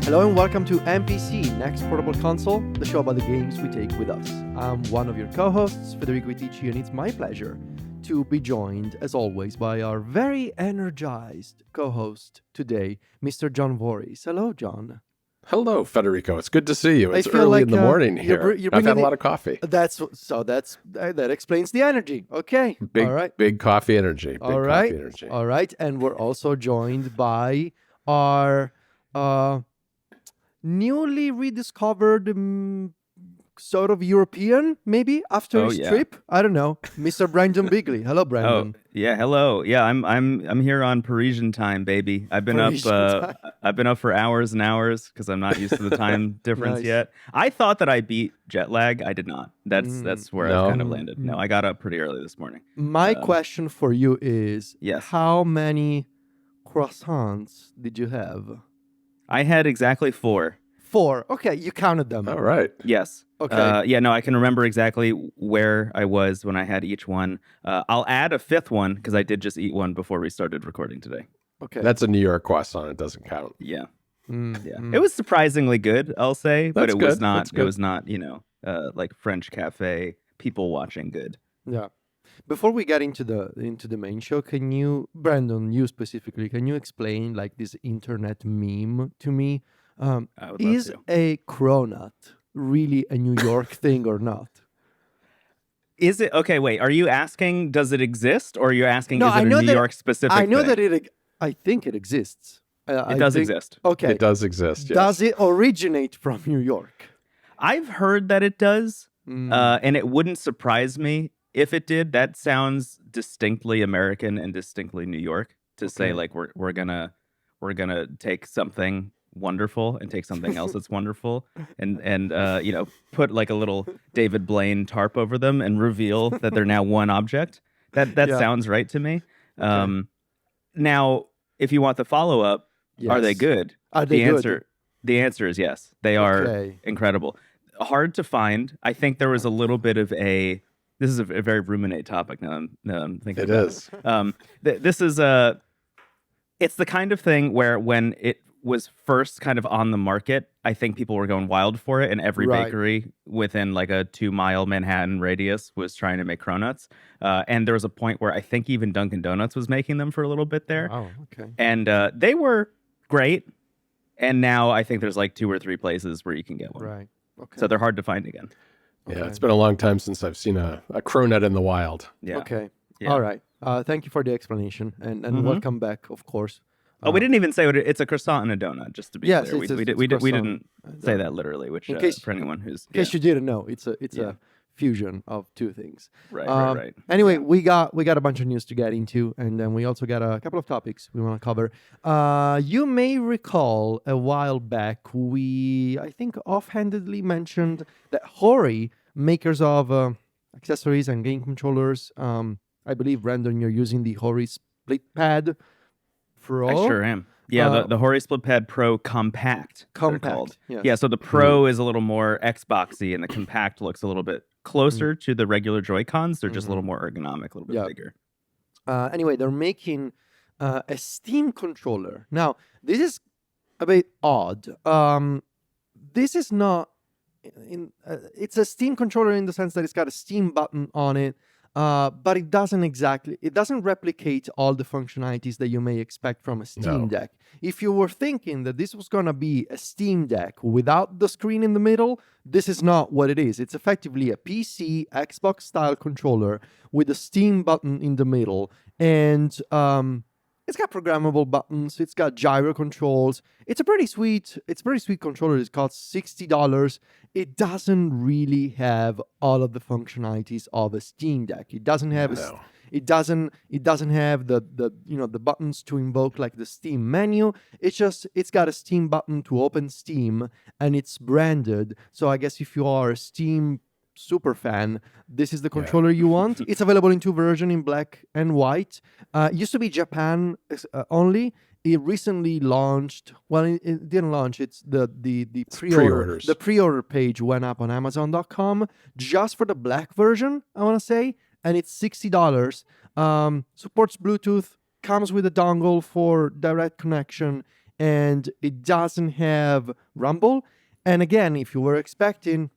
Hello and welcome to NPC, Next Portable Console, the show about the games we take with us. I'm one of your co-hosts, Federico, and it's my pleasure to be joined, as always, by our very energized co-host today, Mr. John Voorhees. Hello, John. Hello, Federico. It's good to see you. It's early in the morning here. I've had a lot of coffee. That explains the energy. Okay. Big, all right. Big coffee energy. All right. And we're also joined by our newly rediscovered sort of European, maybe after his trip. I don't know, Mr. Brendon Bigley. Hello, Brendon. Oh yeah, hello. Yeah, I'm here on Parisian time, baby. I've been up for hours and hours because I'm not used to the time difference yet. I thought that I beat jet lag. I did not. That's where I kind of landed. No, I got up pretty early this morning. My question for you is, yes, how many croissants did you have? I had exactly 4. 4. Okay, you counted them. All right. Yes. Okay. Yeah, no, I can remember exactly where I was when I had each one. I'll add a 5th one because I did just eat one before we started recording today. Okay. That's a New York croissant. It doesn't count. Yeah. It was surprisingly good, I'll say, but it was not. It was not, like French cafe people watching good. Yeah. Before we get into the main show, can you, Brendon, you specifically, can you explain like this internet meme to me? Is a cronut really a New York thing or not? Is it? Okay, wait. Are you asking, does it exist? Or are you asking, is it a New York specific thing? I know that I think it exists. It does exist. Okay. It does exist, yes. Does it originate from New York? I've heard that it does, and it wouldn't surprise me if it did. That sounds distinctly American and distinctly New York to say like we're gonna take something wonderful and take something else that's wonderful and put like a little David Blaine tarp over them and reveal that they're now one object. That sounds right to me. Okay. Now, if you want the follow up, are they good? Are they good? The answer is yes. They are incredible. Hard to find. I think there was a little bit of this is a very ruminate topic now I'm thinking about it. This is it's the kind of thing where when it was first kind of on the market, I think people were going wild for it, and every bakery within like a 2-mile Manhattan radius was trying to make cronuts. And there was a point where I think even Dunkin' Donuts was making them for a little bit there. Oh, okay. And they were great. And now I think there's like 2 or 3 places where you can get one. Right. Okay. So they're hard to find again. Yeah, it's been a long time since I've seen a cronut in the wild. Yeah. Okay. Yeah. All right. Thank you for the explanation, and welcome back, of course. We didn't even say it's a croissant and a donut, just to be clear. We didn't say that literally, which for anyone who's... In case you didn't know, it's a fusion of 2 things. Right. Anyway, we got a bunch of news to get into, and then we also got a couple of topics we want to cover. You may recall a while back, I think offhandedly mentioned that Hori, makers of accessories and game controllers, I believe, Brendon, you're using the Hori Split Pad Pro. I sure am. Yeah, the Hori Split Pad Pro Compact. Compact. Yes. Yeah, so the Pro is a little more Xboxy, and the Compact looks a little bit closer to the regular Joy-Cons. They're just a little more ergonomic, a little bit bigger. Anyway, they're making a Steam controller. Now, this is a bit odd. This is not... it's a Steam controller in the sense that it's got a Steam button on it. But it doesn't replicate all the functionalities that you may expect from a Steam Deck. If you were thinking that this was going to be a Steam Deck without the screen in the middle, this is not what it is. It's effectively a PC, Xbox style controller with a Steam button in the middle. And it's got programmable buttons. It's got gyro controls. It's a pretty sweet controller. It costs $60. It doesn't really have all of the functionalities of a Steam Deck. It doesn't have it doesn't have the buttons to invoke like the Steam menu. It's got a Steam button to open Steam, and it's branded. So I guess if you are a Steam super fan, this is the controller you want. It's available in 2 versions, in black and white. It used to be Japan only. It recently launched. Well, it didn't launch. It's the pre-orders. The pre-order page went up on Amazon.com just for the black version, I want to say, and it's $60. Supports Bluetooth, comes with a dongle for direct connection, and it doesn't have rumble. And again, if you were expecting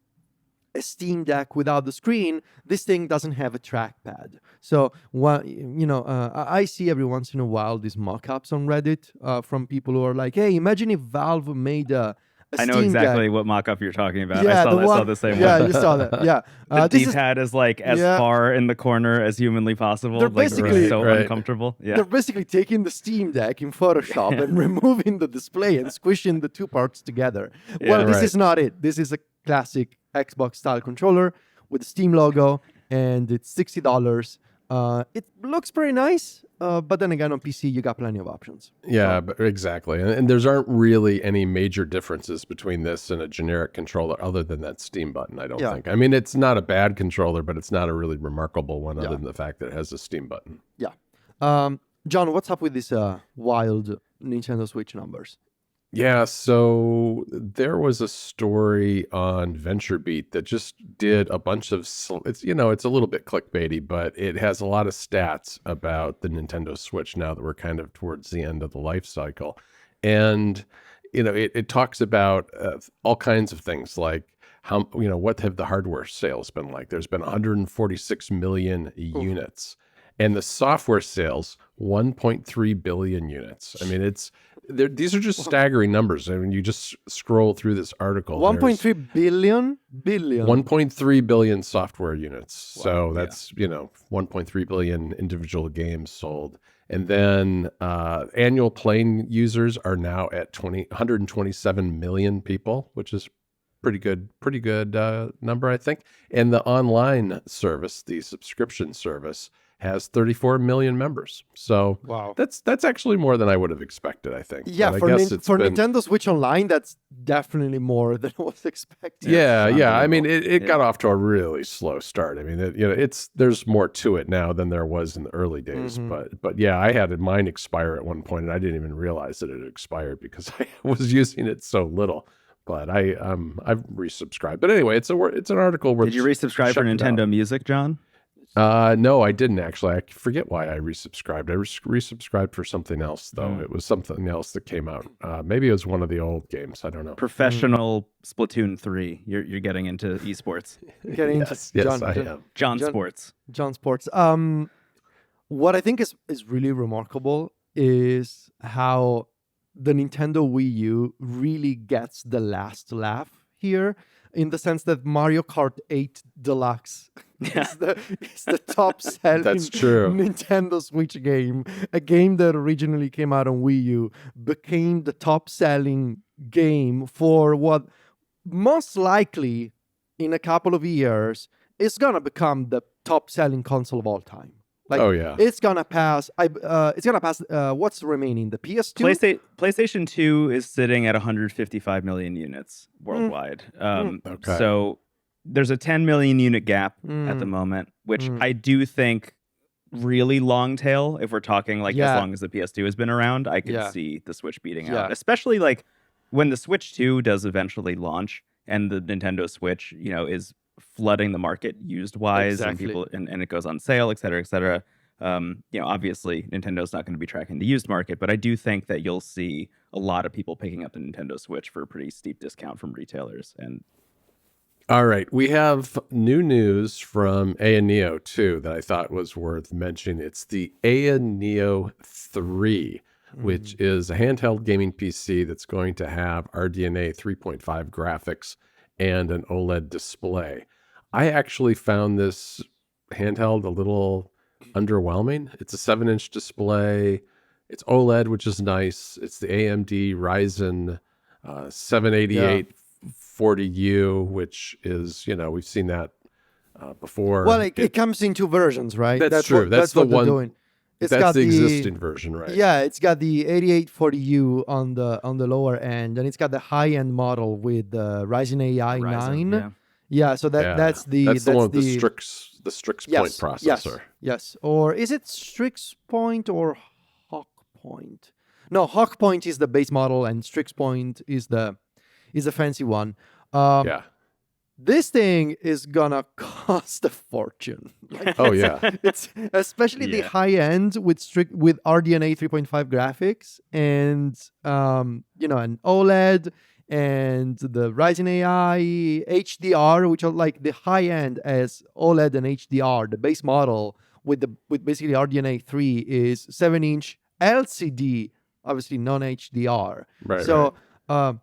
a Steam Deck without the screen, this thing doesn't have a trackpad. So, I see every once in a while these mock-ups on Reddit from people who are like, hey, imagine if Valve made a I know Steam exactly Deck. what mock-up you're talking about. Yeah, I saw the same yeah, one. you saw that. Yeah. The D-pad is like as far in the corner as humanly possible. They're like basically so uncomfortable. Yeah. They're basically taking the Steam Deck in Photoshop and removing the display and squishing the two parts together. Well, this is not it. This is a classic Xbox style controller with the Steam logo, and it's $60. It looks pretty nice, but then again, on PC, you got plenty of options. Yeah, but exactly. And there's aren't really any major differences between this and a generic controller other than that Steam button, I don't think. I mean, it's not a bad controller, but it's not a really remarkable one other than the fact that it has a Steam button. Yeah. John, what's up with these wild Nintendo Switch numbers? Yeah, so there was a story on VentureBeat that just did a bunch of, it's a little bit clickbaity, but it has a lot of stats about the Nintendo Switch now that we're kind of towards the end of the life cycle. And, it talks about all kinds of things like how, what have the hardware sales been like? There's been 146 million units. And the software sales, 1.3 billion units. I mean, these are just staggering numbers. I mean, you just scroll through this article. 1.3 billion? 1.3 billion software units. Wow. So that's, 1.3 billion individual games sold. And then annual playing users are now at 127 million people, which is pretty good number, I think. And the online service, the subscription service, has 34 million members. So that's actually more than I would have expected, I think. Yeah, but for Nintendo Switch Online, that's definitely more than I was expecting. Yeah. I mean, it got off to a really slow start. I mean, there's more to it now than there was in the early days. But yeah, I had mine expire at one point, and I didn't even realize that it had expired because I was using it so little. But I've resubscribed. But anyway, it's an article where did you resubscribe for Nintendo Music, John? No, I didn't actually. I forget why I resubscribed. I resubscribed for something else, though. It was something else that came out. Maybe it was one of the old games. I don't know. Professional Splatoon 3. You're getting into esports. Yes, I am. John Sports. What I think is really remarkable is how the Nintendo Wii U really gets the last laugh here, in the sense that Mario Kart 8 Deluxe is the top selling Nintendo Switch game. A game that originally came out on Wii U became the top selling game for what most likely in a couple of years is going to become the top selling console of all time. Like, it's gonna pass. What's remaining? The PS2. PlayStation 2 is sitting at 155 million units worldwide. So there's a 10 million unit gap at the moment, which I do think really long tail. If we're talking like as long as the PS2 has been around, I could see the Switch beating out. Especially like when the Switch 2 does eventually launch and the Nintendo Switch, is flooding the market used wise and people and it goes on sale, et cetera. Obviously Nintendo's not going to be tracking the used market, but I do think that you'll see a lot of people picking up the Nintendo Switch for a pretty steep discount from retailers. And all right, we have new news from AYANEO too that I thought was worth mentioning. It's the AYANEO 3, which is a handheld gaming PC that's going to have RDNA 3.5 graphics and an OLED display. I actually found this handheld a little underwhelming. It's a 7-inch display. It's OLED, which is nice. It's the AMD Ryzen 78840U, which is, we've seen that before. Well, it comes in two versions, right? That's true. That's the one. Doing. That's the existing version, right? Yeah, it's got the 8840U on the lower end, and it's got the high-end model with the Ryzen AI 9. Yeah, so that's the one with the Strix Point processor. Yes. Or is it Strix Point or Hawk Point? No, Hawk Point is the base model, and Strix Point is the fancy one. this thing is gonna cost a fortune. Like, Oh yeah. it's especially the Yeah. high end with RDNA 3.5 graphics and an OLED and the Ryzen AI HDR, which are like the high end as OLED and HDR. The base model with basically RDNA 3 is 7-inch LCD, obviously non HDR. Right. So I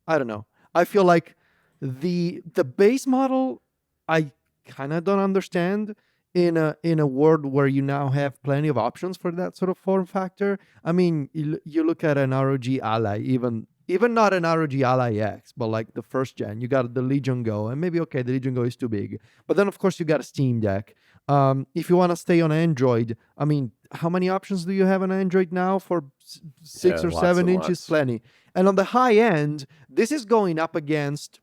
I don't know. I feel like the base model I kind of don't understand in a world where you now have plenty of options for that sort of form factor. I mean, you look at an ROG Ally, even not an ROG Ally X, but like the first gen, you got the Legion Go, and maybe okay, the Legion Go is too big, but then of course you got a Steam Deck. If you want to stay on Android, I mean, how many options do you have on Android now for 6 Yeah, or lots 7 and inches? lots. Plenty. And on the high end, this is going up against,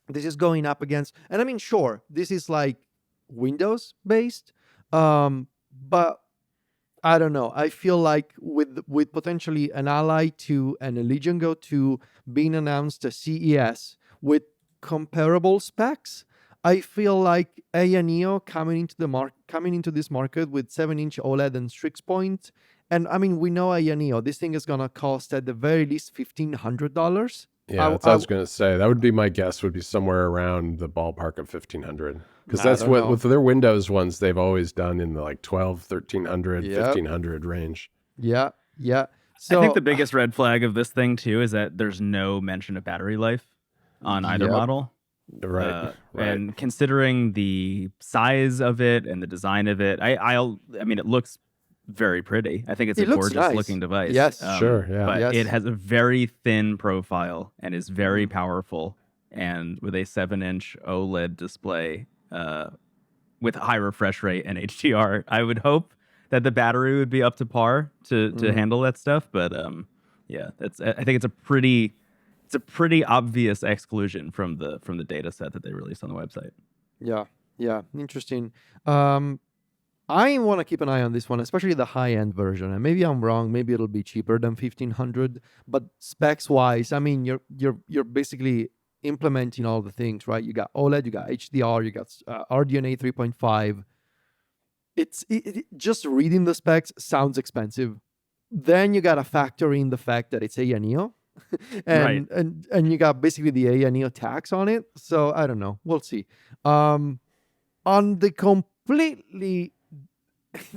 and I mean, sure, this is like Windows based, but I don't know. I feel like with potentially an Ally 2 and a Legion Go 2 being announced at CES with comparable specs, I feel like AYANEO coming into this market with 7-inch OLED and Strix Point. And I mean, we know AYANEO. This thing is gonna cost at the very least $1,500. Yeah, that's what I was going to say. That would be my guess. Would be somewhere around the ballpark of 1,500, because I that's don't what know. with their Windows ones they've always done in the like 12, 1,300, Yep. 1,500 range. Yeah. So I think the biggest red flag of this thing too is that there's no mention of battery life on either Yep. model. Right. And considering the size of it and the design of it, I mean, it looks very pretty. I think it's It a looks gorgeous nice. looking device. Yes. Sure, yeah. But Yes. it has a very thin profile and is very powerful. And with a 7-inch OLED display with high refresh rate and HDR, I would hope that the battery would be up to par to handle that stuff. But yeah, I think it's a pretty obvious exclusion from the data set that they released on the website. Yeah, interesting. I want to keep an eye on this one, especially the high-end version. And maybe I'm wrong. Maybe it'll be cheaper than 1,500. But specs-wise, I mean, you're basically implementing all the things, right? You got OLED, you got HDR, you got RDNA 3.5. Just reading the specs sounds expensive. Then you got to factor in the fact that it's AYANEO. Right. and you got basically the AYANEO tax on it. So I don't know. We'll see. On the completely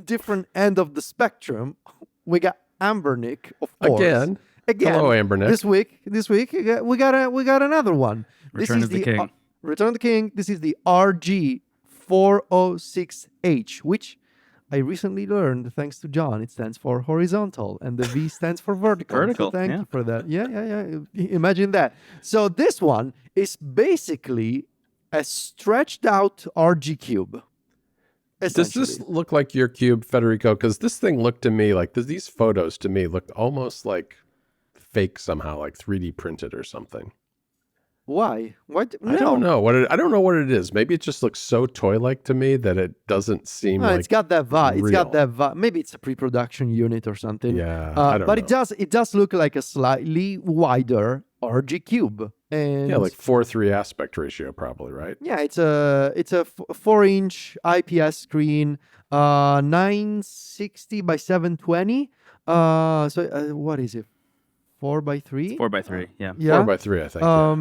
different end of the spectrum, we got Anbernic, of course. Again. Hello, Anbernic. This week we got another one. Return of the King. Return of the King. This is the RG406H, which I recently learned, thanks to John, it stands for horizontal, and the V stands for vertical. Vertical, So thank yeah. you for that. Yeah. Imagine that. So this one is basically a stretched out RG cube. Does this look like your cube, Federico? Because this thing looked to me like these photos to me looked almost like fake somehow, like 3D printed or something. Why? What? I don't know I don't know what it is. Maybe it just looks so toy-like to me that it doesn't seem No, like it's got that vibe. It's got real. that vibe. Maybe it's a pre-production unit or something. Yeah, I don't but know. it does look like a slightly wider RG cube. And Yeah, like 4:3 aspect ratio, probably, right? yeah, it's a 4-inch IPS screen, 960 by 720. What is it? 4x3? 4x3, yeah. Yeah. 4:3, I think. Yeah.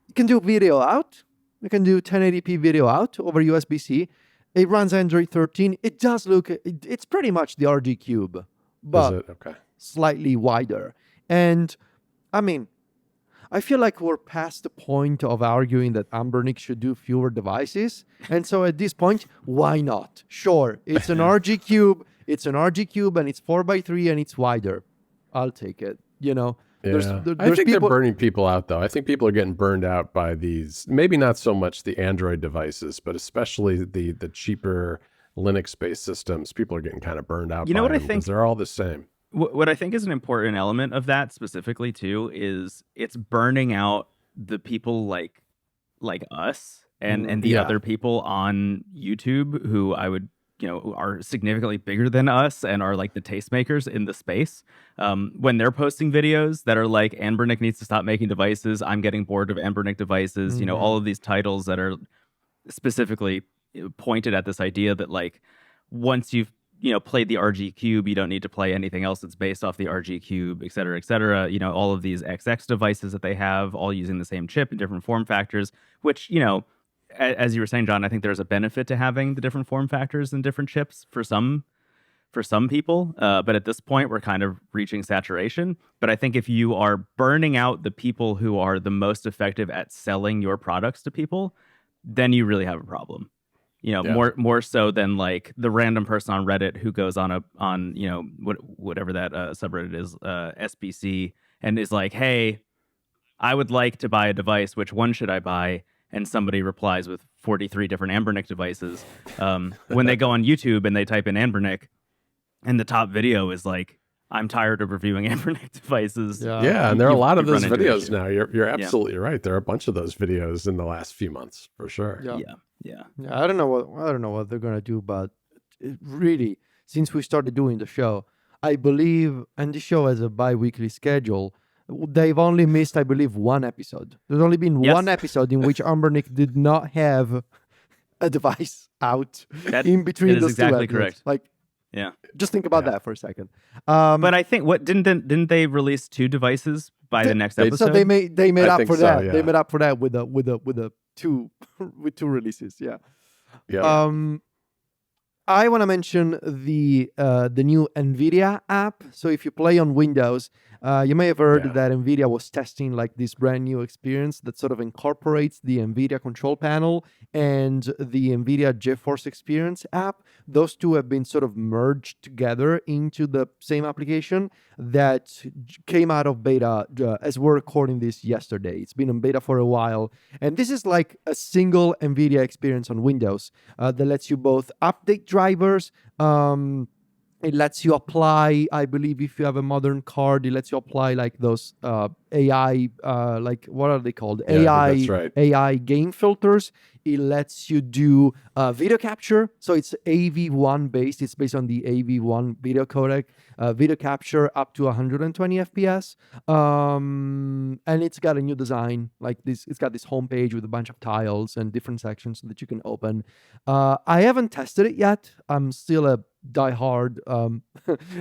You can do video out. You can do 1080p video out over USB-C. It runs Android 13. It does look. It's pretty much the RG Cube, Is but it? Okay. slightly wider. And I mean, I feel like we're past the point of arguing that Anbernic should do fewer devices. And so at this point, why not? Sure, it's an RG Cube. It's an RG Cube, and it's 4x3, and it's wider. I'll take it. You know, Yeah. I think they're burning people out, though. I think people are getting burned out by these. Maybe not so much the Android devices, but especially the cheaper Linux-based systems. People are getting kind of burned out. You know by what I them think? 'cause they're all the same. What I think is an important element of that specifically too is it's burning out the people like us and the Yeah. other people on YouTube who I would are significantly bigger than us and are like the tastemakers in the space, when they're posting videos that are like, Anbernic needs to stop making devices, I'm getting bored of Anbernic devices, all of these titles that are specifically pointed at this idea that like once you've played the RG Cube, you don't need to play anything else that's based off the RG Cube, et cetera, et cetera. All of these XX devices that they have, all using the same chip in different form factors, which, as you were saying, John, I think there's a benefit to having the different form factors and different chips for some people. But at this point, we're kind of reaching saturation. But I think if you are burning out the people who are the most effective at selling your products to people, then you really have a problem. More so than like the random person on Reddit who goes on whatever that subreddit is, SBC, and is like, hey, I would like to buy a device. Which one should I buy? And somebody replies with 43 different Anbernic devices. When they go on YouTube and they type in Anbernic, and the top video is like, I'm tired of reviewing Anbernic devices. Yeah, and there are a lot of those videos now. You're absolutely right. There are a bunch of those videos in the last few months, for sure. Yeah. I don't know what they're gonna do, but really, since we started doing the show, I believe, and the show has a bi-weekly schedule, they've only missed, I believe, one episode. There's only been one episode in which Anbernic did not have a device out in between those exactly two episodes. Correct. Like, just think about that for a second. But I think didn't they release 2 devices by the next episode? So they made up for that. They made up for that with a two releases. Yeah. I want to mention the new NVIDIA app. So if you play on Windows, you may have heard that NVIDIA was testing like this brand new experience that sort of incorporates the NVIDIA control panel and the NVIDIA GeForce Experience app. Those two have been sort of merged together into the same application that came out of beta as we're recording this yesterday. It's been in beta for a while. And this is like a single NVIDIA experience on Windows that lets you both update drivers. It lets you apply, I believe, if you have a modern card, it lets you apply like those AI, like what are they called? AI game filters. It lets you do video capture. So it's AV1 based. It's based on the AV1 video codec. Video capture up to 120 FPS. And it's got a new design like this. It's got this homepage with a bunch of tiles and different sections that you can open. I haven't tested it yet. I'm still a diehard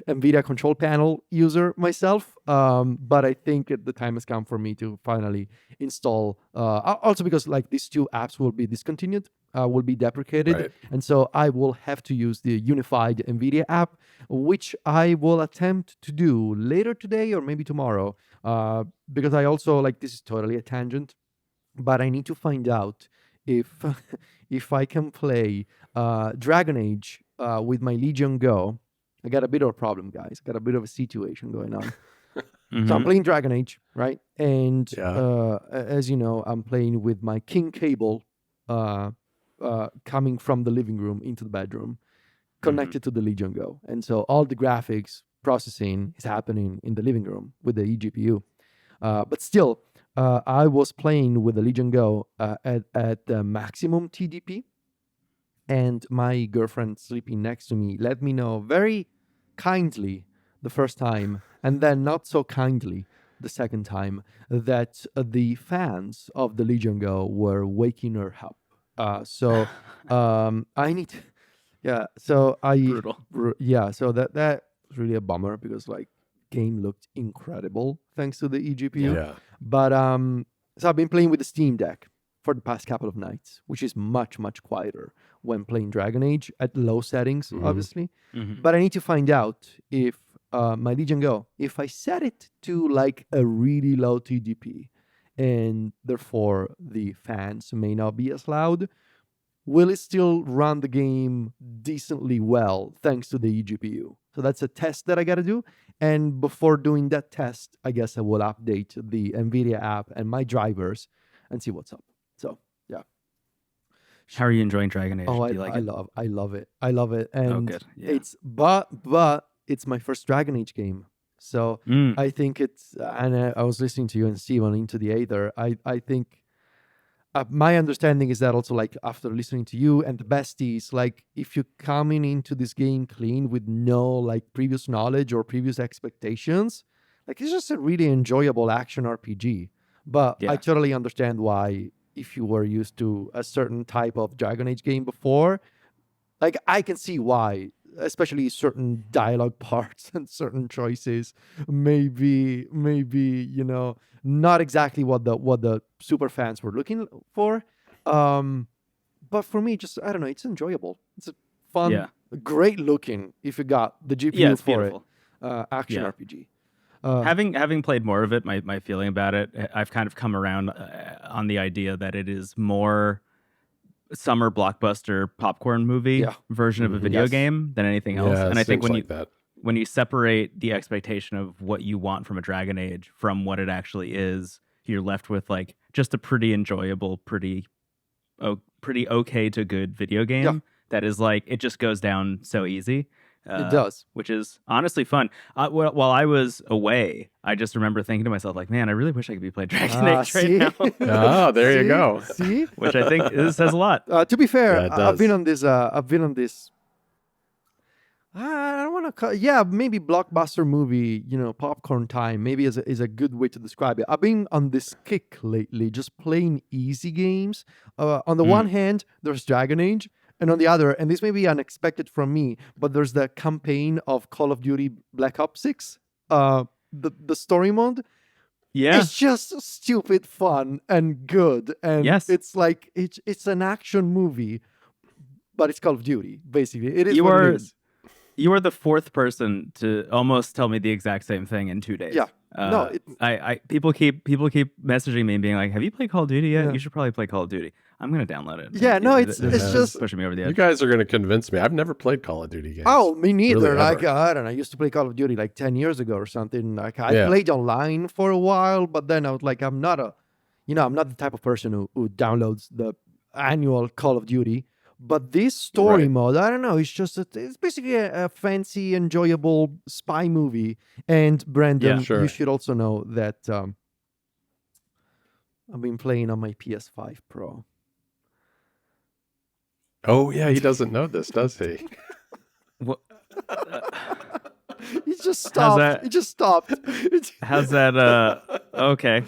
NVIDIA control panel user myself. But I think the time has come for me to finally install. Also because like these two apps will be discontinued, will be deprecated. Right. And so I will have to use the unified NVIDIA app, which I will attempt to do later today or maybe tomorrow. Because I also, like, this is totally a tangent, but I need to find out if I can play Dragon Age with my Legion Go. I got a bit of a problem, guys. Got a bit of a situation going on. So I'm playing Dragon Age, right? And as you know, I'm playing with my King cable coming from the living room into the bedroom, connected to the Legion Go. And so all the graphics processing is happening in the living room with the eGPU. But still, I was playing with the Legion Go at the maximum TDP. And my girlfriend sleeping next to me let me know very kindly the first time, and then not so kindly the second time, that the fans of the Legion Go were waking her up. So I need to, so I... Brutal. So that was really a bummer because like game looked incredible thanks to the eGPU. Yeah. But so I've been playing with the Steam Deck for the past couple of nights, which is much, much quieter when playing Dragon Age at low settings, obviously. But I need to find out if my Legion Go, if I set it to like a really low TDP, and therefore the fans may not be as loud, will it still run the game decently well thanks to the eGPU? So that's a test that I got to do. And before doing that test, I guess I will update the NVIDIA app and my drivers and see what's up. So, yeah. How are you enjoying Dragon Age? Oh, Do you like it? I love it. And good. Yeah. It's but it's my first Dragon Age game. So I think it's, and I was listening to you and Steve on Into the Aether. I think my understanding is that also, like, after listening to you and the besties, like, if you're coming into this game clean with no like previous knowledge or previous expectations, like, it's just a really enjoyable action RPG. But I totally understand why, if you were used to a certain type of Dragon Age game before, like, I can see why, especially certain dialogue parts and certain choices, maybe not exactly what the super fans were looking for. But for me, just, I don't know, it's enjoyable. It's a fun, great looking, if you got the GPU for beautiful. it. Action RPG. Having played more of it, my feeling about it, I've kind of come around on the idea that it is more summer blockbuster popcorn movie version of a video game than anything else. Yeah, and I think that. when you separate the expectation of what you want from a Dragon Age from what it actually is, you're left with like just a pretty enjoyable, pretty okay to good video game that is like, it just goes down so easy. It does, which is honestly fun. While I was away, I just remember thinking to myself, like, man, I really wish I could be playing Dragon Age right now. Oh, there you go. See, which I think says a lot. To be fair, Yeah, I've been on this. I don't want to call, maybe blockbuster movie, popcorn time, maybe is a good way to describe it. I've been on this kick lately, just playing easy games. On the one hand, there's Dragon Age, and on the other, and this may be unexpected from me, but there's the campaign of Call of Duty Black Ops 6, the story mode. Yeah. It's just stupid fun and good. And it's like, it's an action movie, but it's Call of Duty, basically. It is what it is. You are the fourth person to almost tell me the exact same thing in 2 days. Yeah. People keep messaging me and being like, "Have you played Call of Duty yet? You should probably play Call of Duty." I'm gonna download it. Yeah, no, it's just pushing me over the edge. You guys are gonna convince me. I've never played Call of Duty games. Oh, me neither. Really, like, I don't know. I used to play Call of Duty like 10 years ago or something. Like, I played online for a while, but then I was like, I'm not the type of person who downloads the annual Call of Duty. But this story mode, I don't know. It's basically a fancy, enjoyable spy movie. And Brendon, you should also know that I've been playing on my PS5 Pro. Oh yeah, he doesn't know this, does he? What? He just stopped. He just stopped. How's that? Okay.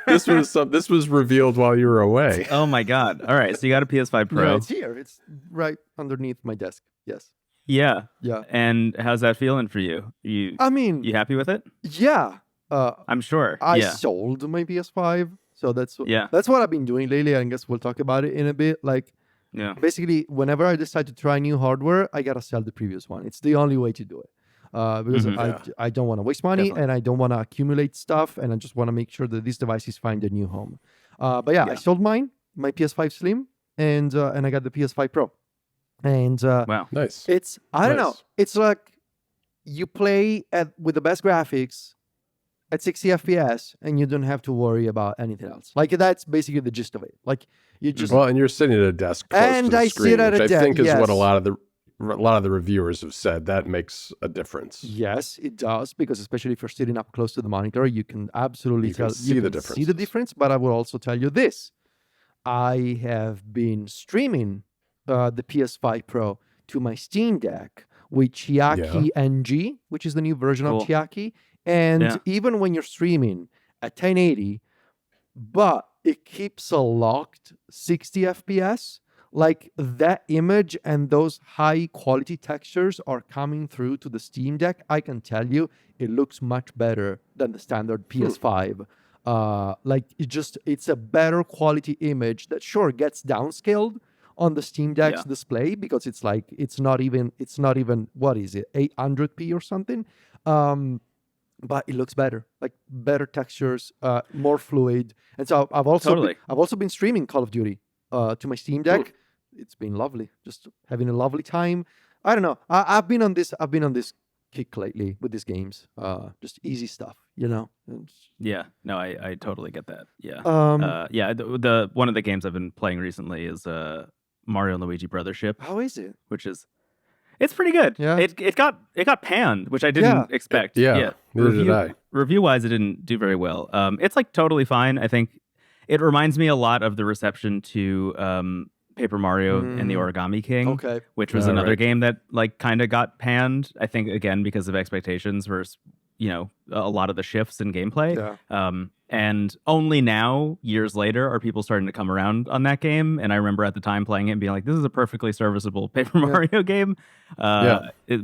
This was revealed while you were away. Oh my God! All right, so you got a PS5 Pro. Yeah, it's here. It's right underneath my desk. Yes. Yeah. Yeah. And how's that feeling for you? You happy with it? Yeah. I'm sure. I sold my PS5, so that's what I've been doing lately. I guess we'll talk about it in a bit. Like, basically, whenever I decide to try new hardware, I gotta sell the previous one. It's the only way to do it. Because I don't want to waste money and I don't want to accumulate stuff, and I just want to make sure that these devices find a new home. But I sold my PS5 Slim, and I got the PS5 Pro. And wow, nice. It's I don't know. It's like you play with the best graphics at 60 FPS, and you don't have to worry about anything else. Like, that's basically the gist of it. Like, you just and you're sitting at a desk close and to the I screen, sit at which a I think is what a lot of the reviewers have said. That makes a difference. Yes, it does, because especially if you're sitting up close to the monitor, you can absolutely see the difference. But I will also tell you this: I have been streaming the PS5 Pro to my Steam Deck with Chiaki NG, which is the new version of Chiaki. And even when you're streaming at 1080, but it keeps a locked 60 FPS, like, that image and those high quality textures are coming through to the Steam Deck. I can tell you, it looks much better than the standard PS5. Like, it's a better quality image that gets downscaled on the Steam Deck's display, because it's not even what is it, 800p or something. But it looks better, like better textures, more fluid. And so I've also been streaming Call of Duty to my Steam Deck. It's been lovely, just having a lovely time. I don't know. I've been on this kick lately with these games. Just easy stuff, Yeah. No, I totally get that. Yeah. The one of the games I've been playing recently is Mario and Luigi Brothership. How is it? It's pretty good. Yeah. It got panned, which I didn't expect. Neither did I. Review wise, it didn't do very well. It's like totally fine. I think It reminds me a lot of the reception to Paper Mario and the Origami King, Okay. which was another game that like kind of got panned. I think again because of expectations versus a lot of the shifts in gameplay. Yeah. And only now, years later, are people starting to come around on that game. And I remember at the time playing it and being like, this is a perfectly serviceable Paper Mario game.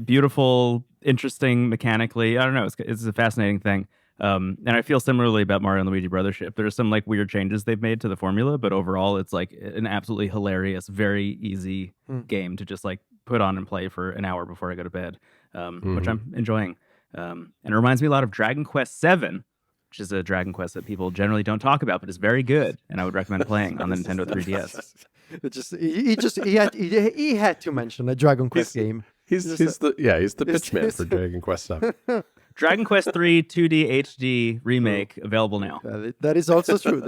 Beautiful, interesting mechanically. I don't know. It's a fascinating thing. And I feel similarly about Mario and Luigi Brothership. There's some like weird changes they've made to the formula, but overall, it's like an absolutely hilarious, very easy game to just like put on and play for an hour before I go to bed, which I'm enjoying. And it reminds me a lot of Dragon Quest VII, which is a Dragon Quest that people generally don't talk about, but is very good, and I would recommend playing on the Nintendo 3DS. He had to mention a Dragon Quest game. He's the pitchman for Dragon Quest VII. Dragon Quest 3 2D HD remake available now. That is also true.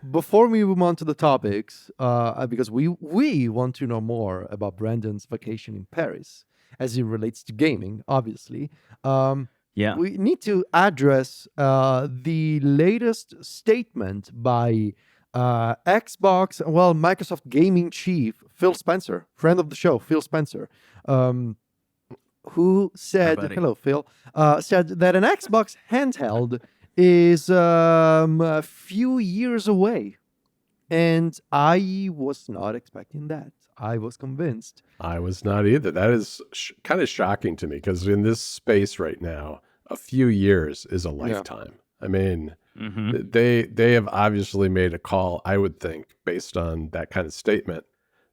Before we move on to the topics, because we want to know more about Brendon's vacation in Paris as it relates to gaming, obviously. We need to address the latest statement by Microsoft gaming chief Phil Spencer, friend of the show, Phil Spencer, who said, hello, Phil, said that an Xbox handheld is a few years away. And I was not expecting that. I was convinced. I was not either. That is kind of shocking to me because in this space right now, a few years is a lifetime. I mean, they have obviously made a call, I would think, based on that kind of statement,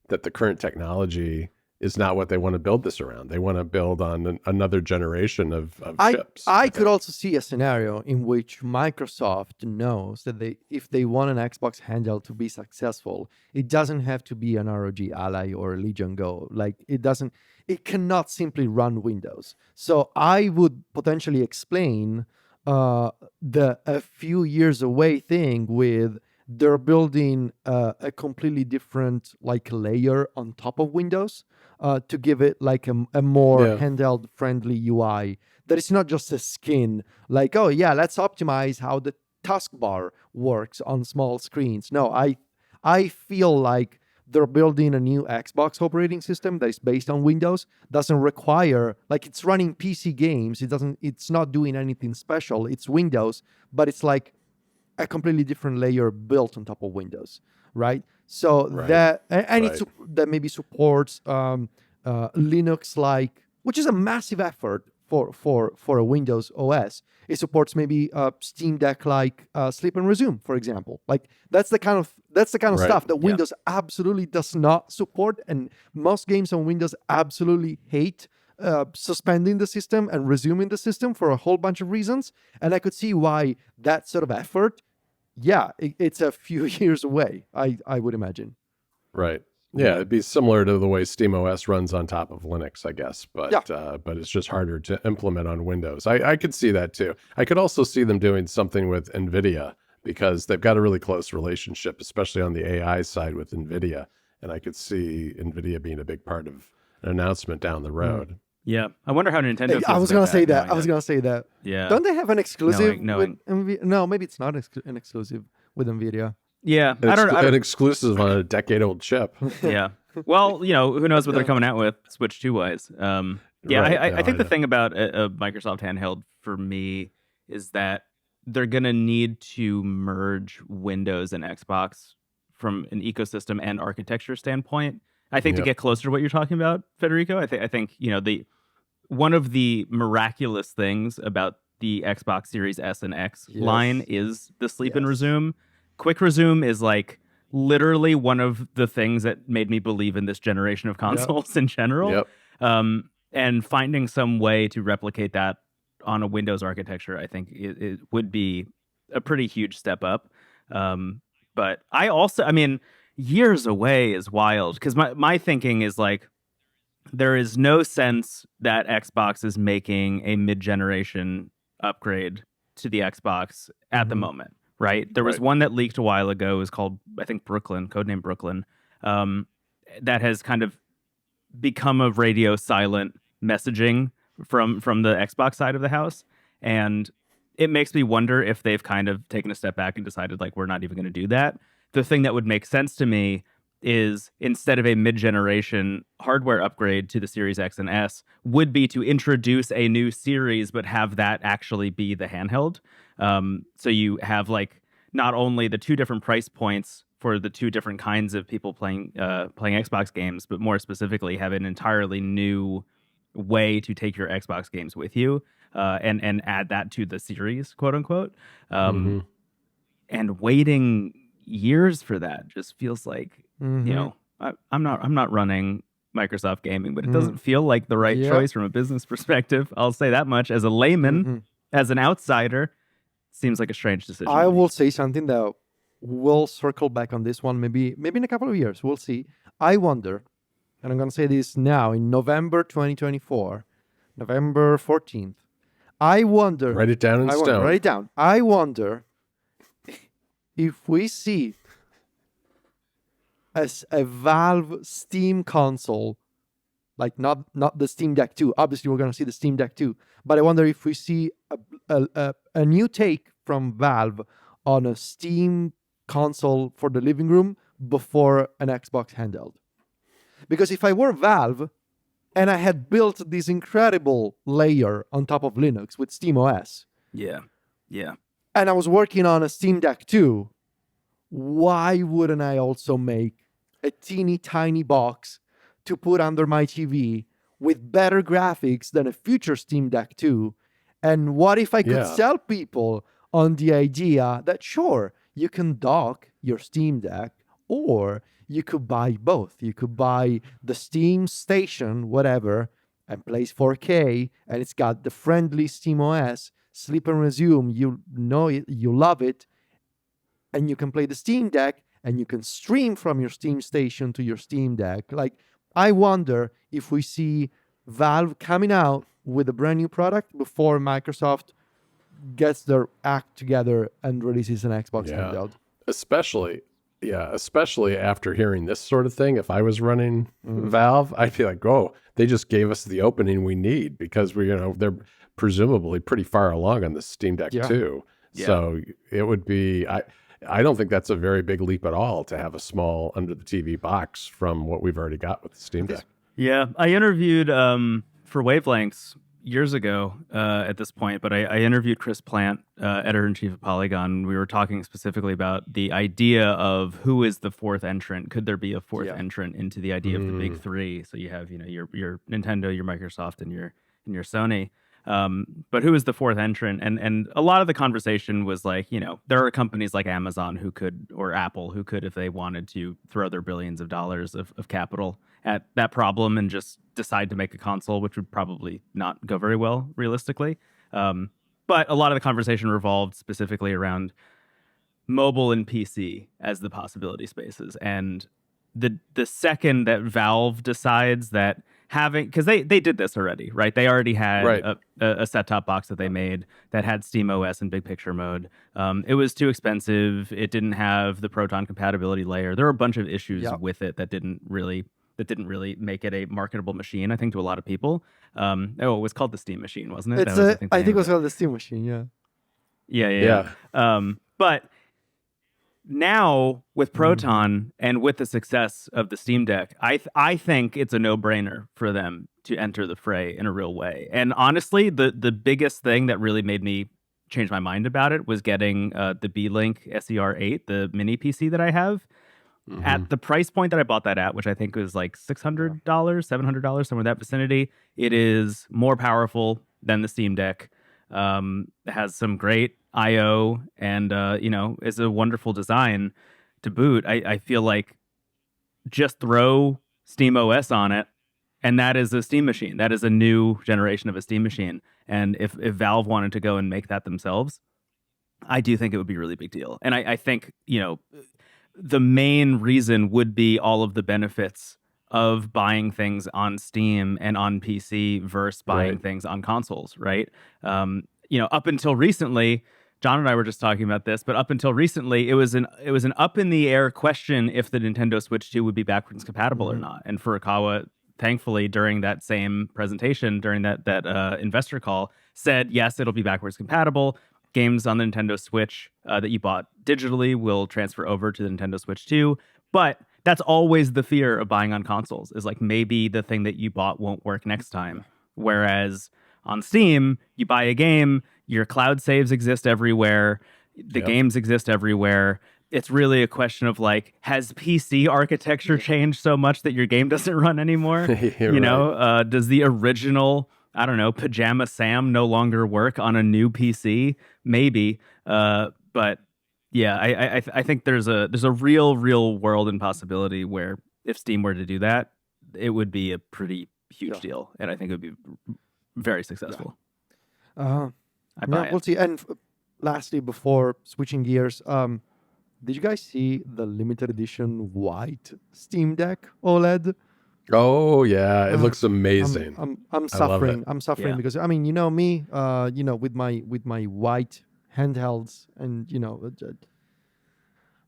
that the current technology is not what they want to build this around. They want to build on another generation of chips. I could also see a scenario in which Microsoft knows that if they want an Xbox handheld to be successful, it doesn't have to be an ROG Ally or a Legion Go. Like it cannot simply run Windows. So I would potentially explain the a few years away thing with they're building a completely different like layer on top of Windows to give it like a more handheld friendly UI. That it's not just a skin like, oh yeah, let's optimize how the taskbar works on small screens. No, I feel like they're building a new Xbox operating system that is based on Windows, doesn't require, like it's running PC games. It's not doing anything special. It's Windows, but it's like a completely different layer built on top of Windows, right? So that maybe supports Linux, like, which is a massive effort for a Windows OS. It supports maybe Steam Deck, like Sleep and Resume, for example. Like that's the kind of stuff that Windows absolutely does not support, and most games on Windows absolutely hate suspending the system and resuming the system for a whole bunch of reasons. And I could see why that sort of effort, it's a few years away, I would imagine. Right. Yeah, it'd be similar to the way SteamOS runs on top of Linux, I guess. But it's just harder to implement on Windows. I could see that too. I could also see them doing something with NVIDIA because they've got a really close relationship, especially on the AI side with NVIDIA. And I could see NVIDIA being a big part of an announcement down the road. Yeah, I wonder how Nintendo. I was gonna say that. Yeah, don't they have an exclusive knowing. with NVIDIA? No, maybe it's not an exclusive with NVIDIA. Yeah, I don't know. An exclusive on a decade-old chip. Yeah. Well, who knows what they're coming out with Switch 2-wise. I think the thing about a Microsoft handheld for me is that they're gonna need to merge Windows and Xbox from an ecosystem and architecture standpoint. I think to get closer to what you're talking about, Federico. I think one of the miraculous things about the Xbox Series S and X line is the sleep and resume. Quick resume is like literally one of the things that made me believe in this generation of consoles in general. And finding some way to replicate that on a Windows architecture, I think it would be a pretty huge step up. But years away is wild because my thinking is like, there is no sense that Xbox is making a mid-generation upgrade to the Xbox at the moment, right? There was one that leaked a while ago. It was called, I think, Brooklyn, codename Brooklyn, that has kind of become a radio silent messaging from the Xbox side of the house. And it makes me wonder if they've kind of taken a step back and decided like we're not even going to do that. The thing that would make sense to me is instead of a mid-generation hardware upgrade to the Series X and S would be to introduce a new series, but have that actually be the handheld. So you have like not only the two different price points for the two different kinds of people playing Xbox games, but more specifically have an entirely new way to take your Xbox games with you and add that to the series, quote unquote. And waiting years for that just feels like, you know, I'm not running Microsoft gaming, but it doesn't feel like the right choice from a business perspective. I'll say that much. As a layman, as an outsider, seems like a strange decision. I will say something that we'll circle back on this one, maybe in a couple of years. We'll see. I wonder, and I'm going to say this now, in November 2024, November 14th, I wonder... Write it down in stone. Write it down. I wonder if we see as a Valve Steam console, like not the Steam Deck 2. Obviously, we're going to see the Steam Deck 2. But I wonder if we see a new take from Valve on a Steam console for the living room before an Xbox handheld. Because if I were Valve and I had built this incredible layer on top of Linux with SteamOS, yeah, and I was working on a Steam Deck 2, why wouldn't I also make a teeny tiny box to put under my TV with better graphics than a future Steam Deck 2? And what if I could sell people on the idea that, sure, you can dock your Steam Deck, or you could buy both. You could buy the Steam Station, whatever, and plays 4K, and it's got the friendly SteamOS, sleep and resume, you know it, you love it, and you can play the Steam Deck, and you can stream from your Steam Station to your Steam Deck. Like, I wonder if we see Valve coming out with a brand new product before Microsoft gets their act together and releases an Xbox handheld. Especially after hearing this sort of thing. If I was running Valve, I'd be like, oh, they just gave us the opening we need, because they're presumably pretty far along on the Steam Deck too. Yeah. So it would be, I don't think that's a very big leap at all to have a small under the TV box from what we've already got with the Steam Deck. Yeah, I interviewed for Wavelengths years ago at this point, but I interviewed Chris Plant, editor-in-chief of Polygon. We were talking specifically about the idea of who is the fourth entrant. Could there be a fourth entrant into the idea of the big three? So you have, your Nintendo, your Microsoft, and your Sony. But who is the fourth entrant? And a lot of the conversation was like, there are companies like Amazon who could, or Apple who could, if they wanted to, throw their billions of dollars of capital at that problem and just decide to make a console, which would probably not go very well realistically. But a lot of the conversation revolved specifically around mobile and PC as the possibility spaces. And the second that Valve decides that having, because they did this already, right? They already had a set-top box that they made that had SteamOS and big picture mode. It was too expensive. It didn't have the Proton compatibility layer. There were a bunch of issues with it that didn't really make it a marketable machine, I think, to a lot of people. It was called the Steam Machine, wasn't it? I think it was called the Steam Machine, Yeah. But now with Proton and with the success of the Steam Deck, I think it's a no-brainer for them to enter the fray in a real way. And honestly, the biggest thing that really made me change my mind about it was getting the B-Link SER8, the mini PC that I have. At the price point that I bought that at, which I think was like $600, $700, somewhere in that vicinity, it is more powerful than the Steam Deck. It has some great I/O and, is a wonderful design to boot. I feel like just throw SteamOS on it, and that is a Steam machine. That is a new generation of a Steam machine. And if Valve wanted to go and make that themselves, I do think it would be a really big deal. And I think, the main reason would be all of the benefits of buying things on Steam and on PC versus buying things on consoles, right? Up until recently, John and I were just talking about this, but up until recently, it was an up in the air question if the Nintendo Switch 2 would be backwards compatible or not. And Furukawa, thankfully, during that same presentation, during that investor call, said, yes, it'll be backwards compatible. games on the Nintendo Switch that you bought digitally will transfer over to the Nintendo Switch 2. But that's always the fear of buying on consoles, is like maybe the thing that you bought won't work next time. Whereas on Steam, you buy a game, your cloud saves exist everywhere, the games exist everywhere. It's really a question of like, has PC architecture changed so much that your game doesn't run anymore? You know, does the original, I don't know, Pajama Sam no longer work on a new PC? Maybe, but yeah, I think there's a real world and possibility where if Steam were to do that, it would be a pretty huge deal, and I think it would be very successful. I buy it. We'll see. And lastly, before switching gears, did you guys see the limited edition white Steam Deck OLED? Oh yeah, it looks amazing. I'm suffering. I'm suffering Yeah. because I mean, you know me, with my white handhelds, and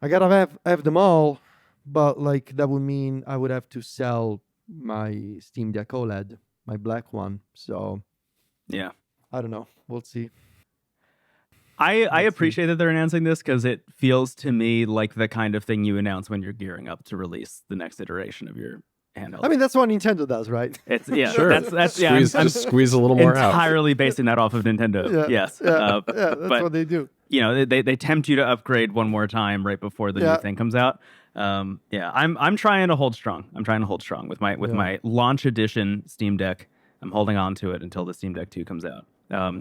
I gotta have them all, but like that would mean I would have to sell my Steam Deck OLED, my black one. So Yeah. I don't know. We'll see. I appreciate that they're announcing this because it feels to me like the kind of thing you announce when you're gearing up to release the next iteration of your handheld. I mean, that's what Nintendo does, right? It's Sure. that's yeah. I'm Just squeeze a little more out. entirely basing that off of Nintendo. Yes. Yeah, that's but what they do. you know, they tempt you to upgrade one more time right before the new thing comes out. I'm trying to hold strong. I'm trying to hold strong with my launch edition Steam Deck. I'm holding on to it until the Steam Deck 2 comes out.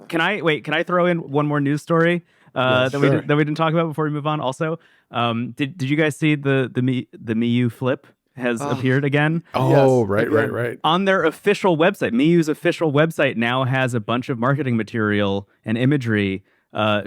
Can I throw in one more news story that we didn't talk about before we move on? Also, did you guys see the Miyoo Flip has appeared again? Oh, Yes, right. On their official website, Miyoo's official website now has a bunch of marketing material and imagery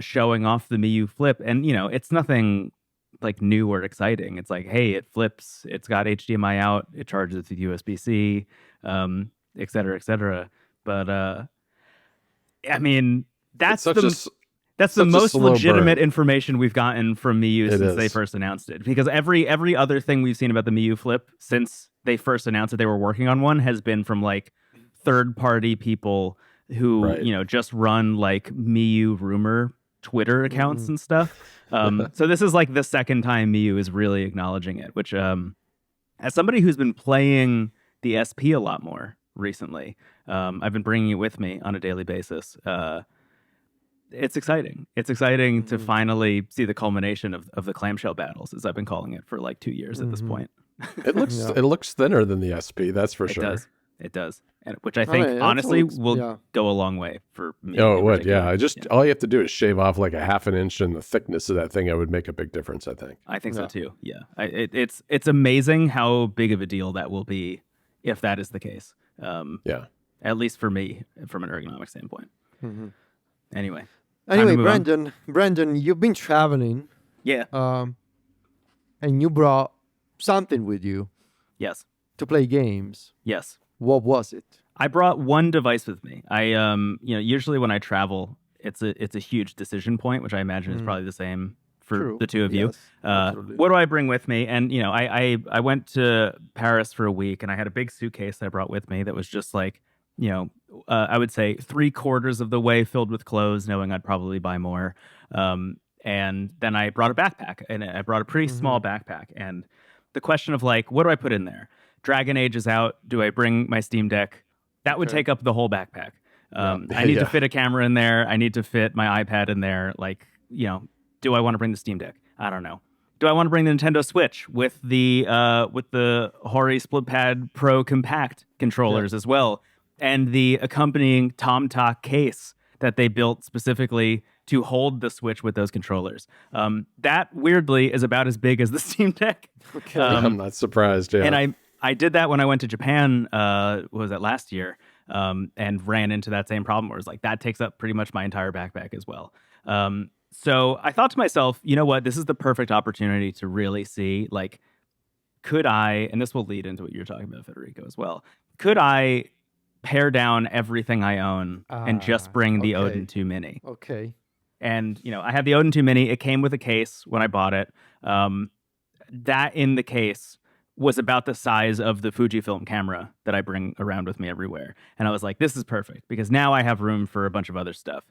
showing off the Miyoo Flip, and you know it's nothing like new or exciting. It's like, hey, it flips, it's got HDMI out, it charges with USB-C, et cetera, et cetera. But I mean, that's the most legitimate information we've gotten from Miyoo since they first announced it. Because every other thing we've seen about the Miyoo Flip since they first announced that they were working on one has been from like third-party people who just run like Miyoo rumor Twitter accounts and stuff. So this is like the second time Miyoo is really acknowledging it, which as somebody who's been playing the SP a lot more recently, I've been bringing it with me on a daily basis. It's exciting. It's exciting to finally see the culmination of the clamshell battles, as I've been calling it for like 2 years at this point. It looks thinner than the SP, that's for sure. It does. And which I think honestly will go a long way for me. Oh, it would. Yeah. All you have to do is shave off like a half an inch in the thickness of that thing. It would make a big difference, I think. I think so too. Yeah. It's amazing how big of a deal that will be if that is the case. At least for me, from an ergonomic standpoint. Anyway, Brendon, you've been traveling. Yeah. And you brought something with you. Yes. To play games. Yes. What was it? I brought one device with me. I usually when I travel, it's a huge decision point, which I imagine is probably the same for the two of you. What do I bring with me? And I went to Paris for a week, and I had a big suitcase that I brought with me that was just like, I would say 3/4 of the way filled with clothes, knowing I'd probably buy more. And then I brought a backpack, and I brought a pretty small backpack. And the question of like, what do I put in there? Dragon Age is out. Do I bring my Steam Deck? That would take up the whole backpack. I need to fit a camera in there. I need to fit my iPad in there. Like, do I want to bring the Steam Deck? I don't know. Do I want to bring the Nintendo Switch with the Hori SplitPad Pro Compact controllers as well, and the accompanying TomTalk case that they built specifically to hold the Switch with those controllers? That weirdly is about as big as the Steam Deck. Okay. I'm not surprised. Yeah. And I did that when I went to Japan. What was that, last year? And ran into that same problem where it's like that takes up pretty much my entire backpack as well. So I thought to myself, you know what? This is the perfect opportunity to really see, like, could I, and this will lead into what you're talking about, Federico, as well. Could I pare down everything I own and just bring the Odin 2 Mini? Okay. And, I had the Odin 2 Mini. It came with a case when I bought it. That in the case was about the size of the Fujifilm camera that I bring around with me everywhere. And I was like, this is perfect because now I have room for a bunch of other stuff,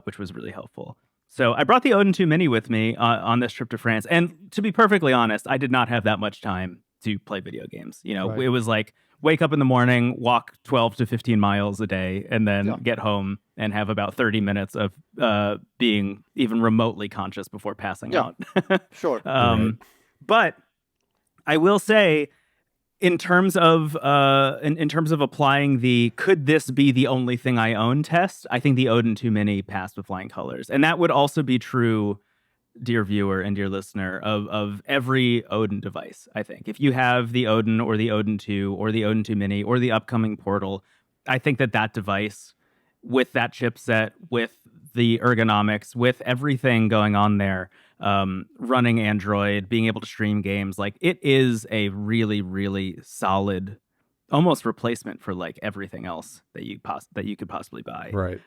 which was really helpful. So I brought the Odin 2 Mini with me on this trip to France. And to be perfectly honest, I did not have that much time to play video games. You know, Right. it was like wake up in the morning, walk 12 to 15 miles a day, and then get home and have about 30 minutes of being even remotely conscious before passing out. Sure. But I will say, in terms of in terms of applying the could this be the only thing I own test, I think the Odin 2 Mini passed with flying colors. And that would also be true, dear viewer and dear listener, of every Odin device, I think. If you have the Odin or the Odin 2 or the Odin 2 Mini or the upcoming Portal, I think that device with that chipset, with the ergonomics, with everything going on there, running Android, being able to stream games, like it is a really, really solid, almost replacement for like everything else that you could possibly buy. Right.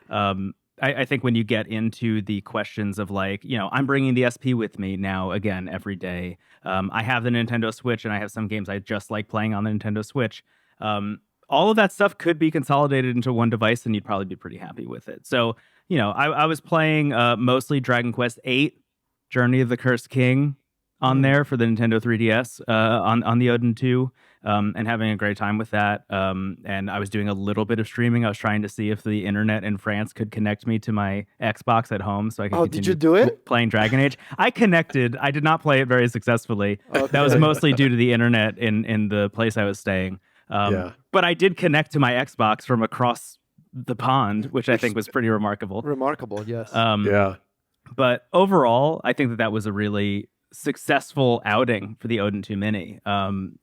I think when you get into the questions of like, you know, I'm bringing the SP with me now again every day. I have the Nintendo Switch and I have some games I just like playing on the Nintendo Switch. All of that stuff could be consolidated into one device and you'd probably be pretty happy with it. So, you know, I was playing mostly Dragon Quest VIII, Journey of the Cursed King on there for the Nintendo 3DS on the Odin 2 and having a great time with that. And I was doing a little bit of streaming. I was trying to see if the internet in France could connect me to my Xbox at home so I could did you do it? Playing Dragon Age. I connected. I did not play it very successfully. That was mostly due to the internet in the place I was staying. But I did connect to my Xbox from across the pond, which I think was pretty remarkable. Remarkable, yes. But overall, I think that was a really successful outing for the Odin 2 Mini,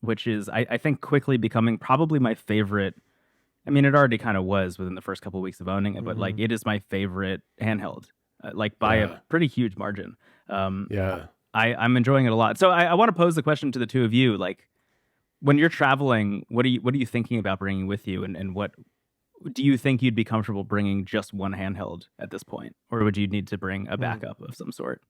which is, I think, quickly becoming probably my favorite. I mean, it already kind of was within the first couple of weeks of owning it, but like it is my favorite handheld, like by a pretty huge margin. I'm enjoying it a lot. So I want to pose the question to the two of you, like, when you're traveling, what are you thinking about bringing with you, and what do you think you'd be comfortable bringing just one handheld at this point, or would you need to bring a backup of some sort?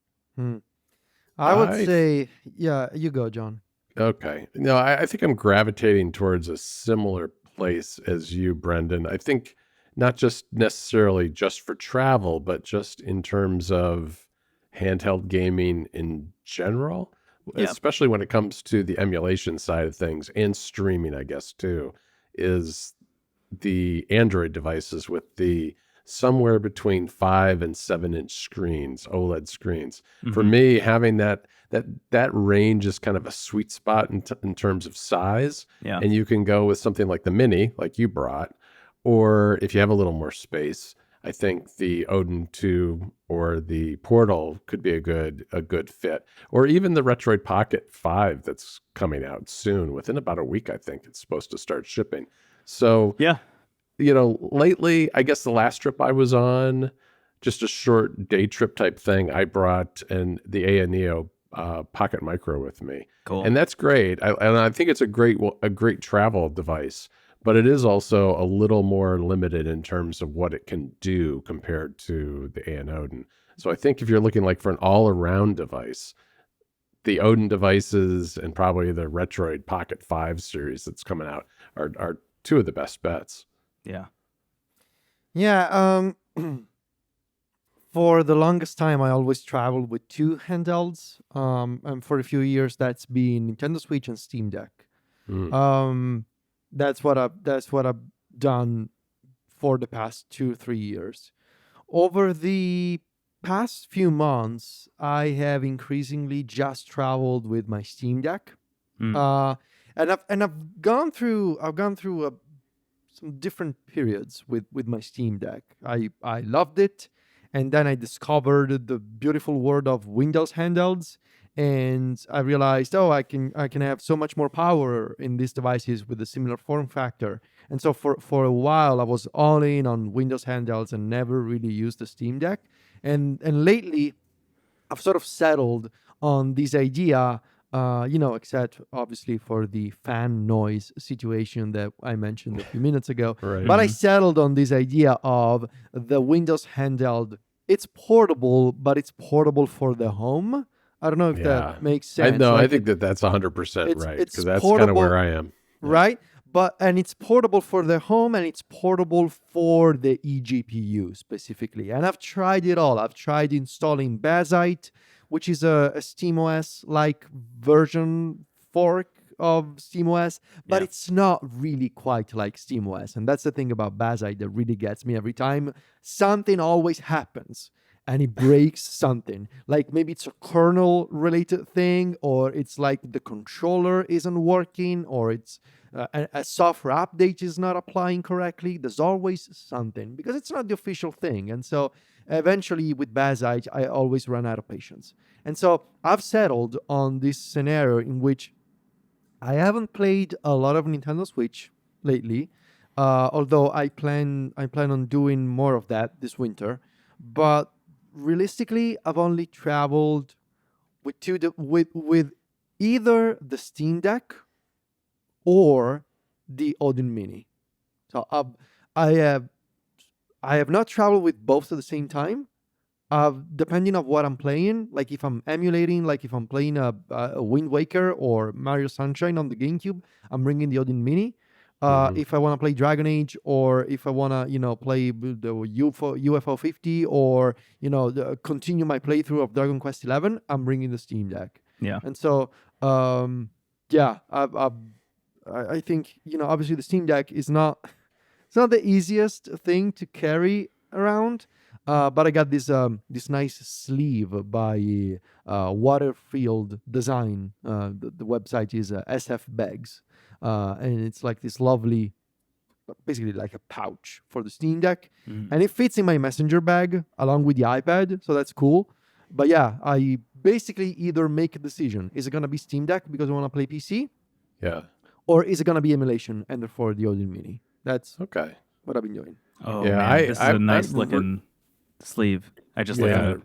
I would say, you go, John. Okay. No, I think I'm gravitating towards a similar place as you, Brendon. I think not just necessarily just for travel, but just in terms of handheld gaming in general, especially when it comes to the emulation side of things and streaming, I guess, too, is the Android devices with the somewhere between 5 and 7-inch screens, OLED screens. For me, having that range is kind of a sweet spot in terms of size. And you can go with something like the Mini, like you brought, or if you have a little more space, I think the Odin 2 or the Portal could be a good fit, or even the Retroid Pocket 5 that's coming out soon. Within about a week, I think it's supposed to start shipping. So, you know, lately, I guess the last trip I was on, just a short day trip type thing, I brought the AYANEO Pocket Micro with me. Cool. And that's great. I think it's a great travel device, but it is also a little more limited in terms of what it can do compared to the Odin. So I think if you're looking like for an all-around device, the Odin devices and probably the Retroid Pocket 5 series that's coming out are two of the best bets. For the longest time, I always traveled with two handhelds. And for a few years, that's been Nintendo Switch and Steam Deck. That's what I've done for the past 2-3 years. Over the past few months, I have increasingly just traveled with my Steam Deck. And I've gone through some different periods with my Steam Deck. I loved it, and then I discovered the beautiful world of Windows handhelds, and I realized, I can have so much more power in these devices with a similar form factor. And so for a while, I was all in on Windows handhelds and never really used the Steam Deck. And lately, I've sort of settled on this idea. Except obviously for the fan noise situation that I mentioned a few minutes ago. Right. But I settled on this idea of the Windows handheld. It's portable, but it's portable for the home. I don't know if that makes sense. I think that's 100% right, because that's kind of where I am. Right? and it's portable for the home and it's portable for the eGPU specifically. And I've tried it all. I've tried installing Bazite, which is a SteamOS like version fork of SteamOS, but it's not really quite like SteamOS. And that's the thing about Bazite that really gets me every time. Something always happens and it breaks something. Like maybe it's a kernel related thing, or it's like the controller isn't working, or it's a software update is not applying correctly. There's always something because it's not the official thing. And so eventually with Bazite, I always run out of patience. And so I've settled on this scenario in which I haven't played a lot of Nintendo Switch lately, although I plan on doing more of that this winter. But realistically, I've only traveled with with either the Steam Deck or the Odin Mini. So I have not traveled with both at the same time. Depending on what I'm playing, like if I'm emulating, like if I'm playing a Wind Waker or Mario Sunshine on the GameCube, I'm bringing the Odin Mini. If I want to play Dragon Age, or if I want to, play the UFO 50, or, continue my playthrough of Dragon Quest 11, I'm bringing the Steam Deck. Yeah. And so, I think, obviously the Steam Deck is it's not the easiest thing to carry around. But I got this nice sleeve by Waterfield Design. The website is SF Bags. And it's like this lovely, basically like a pouch for the Steam Deck. And it fits in my messenger bag along with the iPad, so that's cool. But yeah, I basically either make a decision. Is it going to be Steam Deck because I want to play PC? Yeah. Or is it going to be emulation and therefore the Odin Mini? That's okay. what I've been doing. Oh, yeah, man, this is a nice looking sleeve. I just looked at it.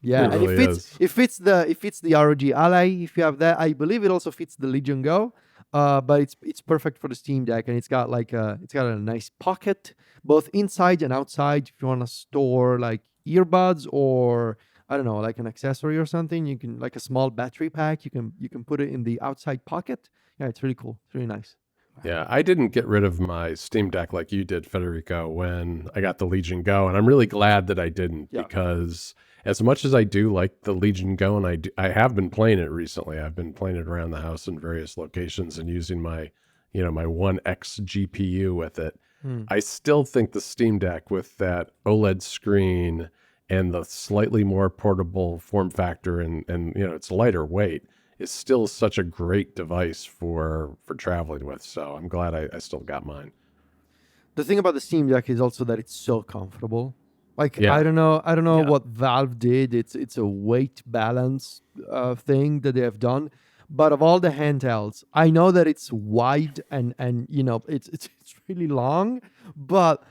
Yeah, it and really it fits the ROG Ally. If you have that, I believe it also fits the Legion Go. But it's perfect for the Steam Deck, and it's got a nice pocket both inside and outside. If you want to store like earbuds or I don't know, like an accessory or something, you can, like a small battery pack, you can put it in the outside pocket. Yeah, it's really cool. It's really nice. Yeah, I didn't get rid of my Steam Deck like you did, Federico, when I got the Legion Go, and I'm really glad that I didn't, because as much as I do like the Legion Go, and I have been playing it recently, I've been playing it around the house in various locations and using my, my 1X GPU with it. I still think the Steam Deck with that OLED screen and the slightly more portable form factor and it's lighter weight is still such a great device for traveling with. So I'm glad I still got mine. The thing about the Steam Deck is also that it's so comfortable. Like, I don't know what Valve did. It's a weight balance thing that they have done. But of all the handhelds, I know that it's wide and it's really long, but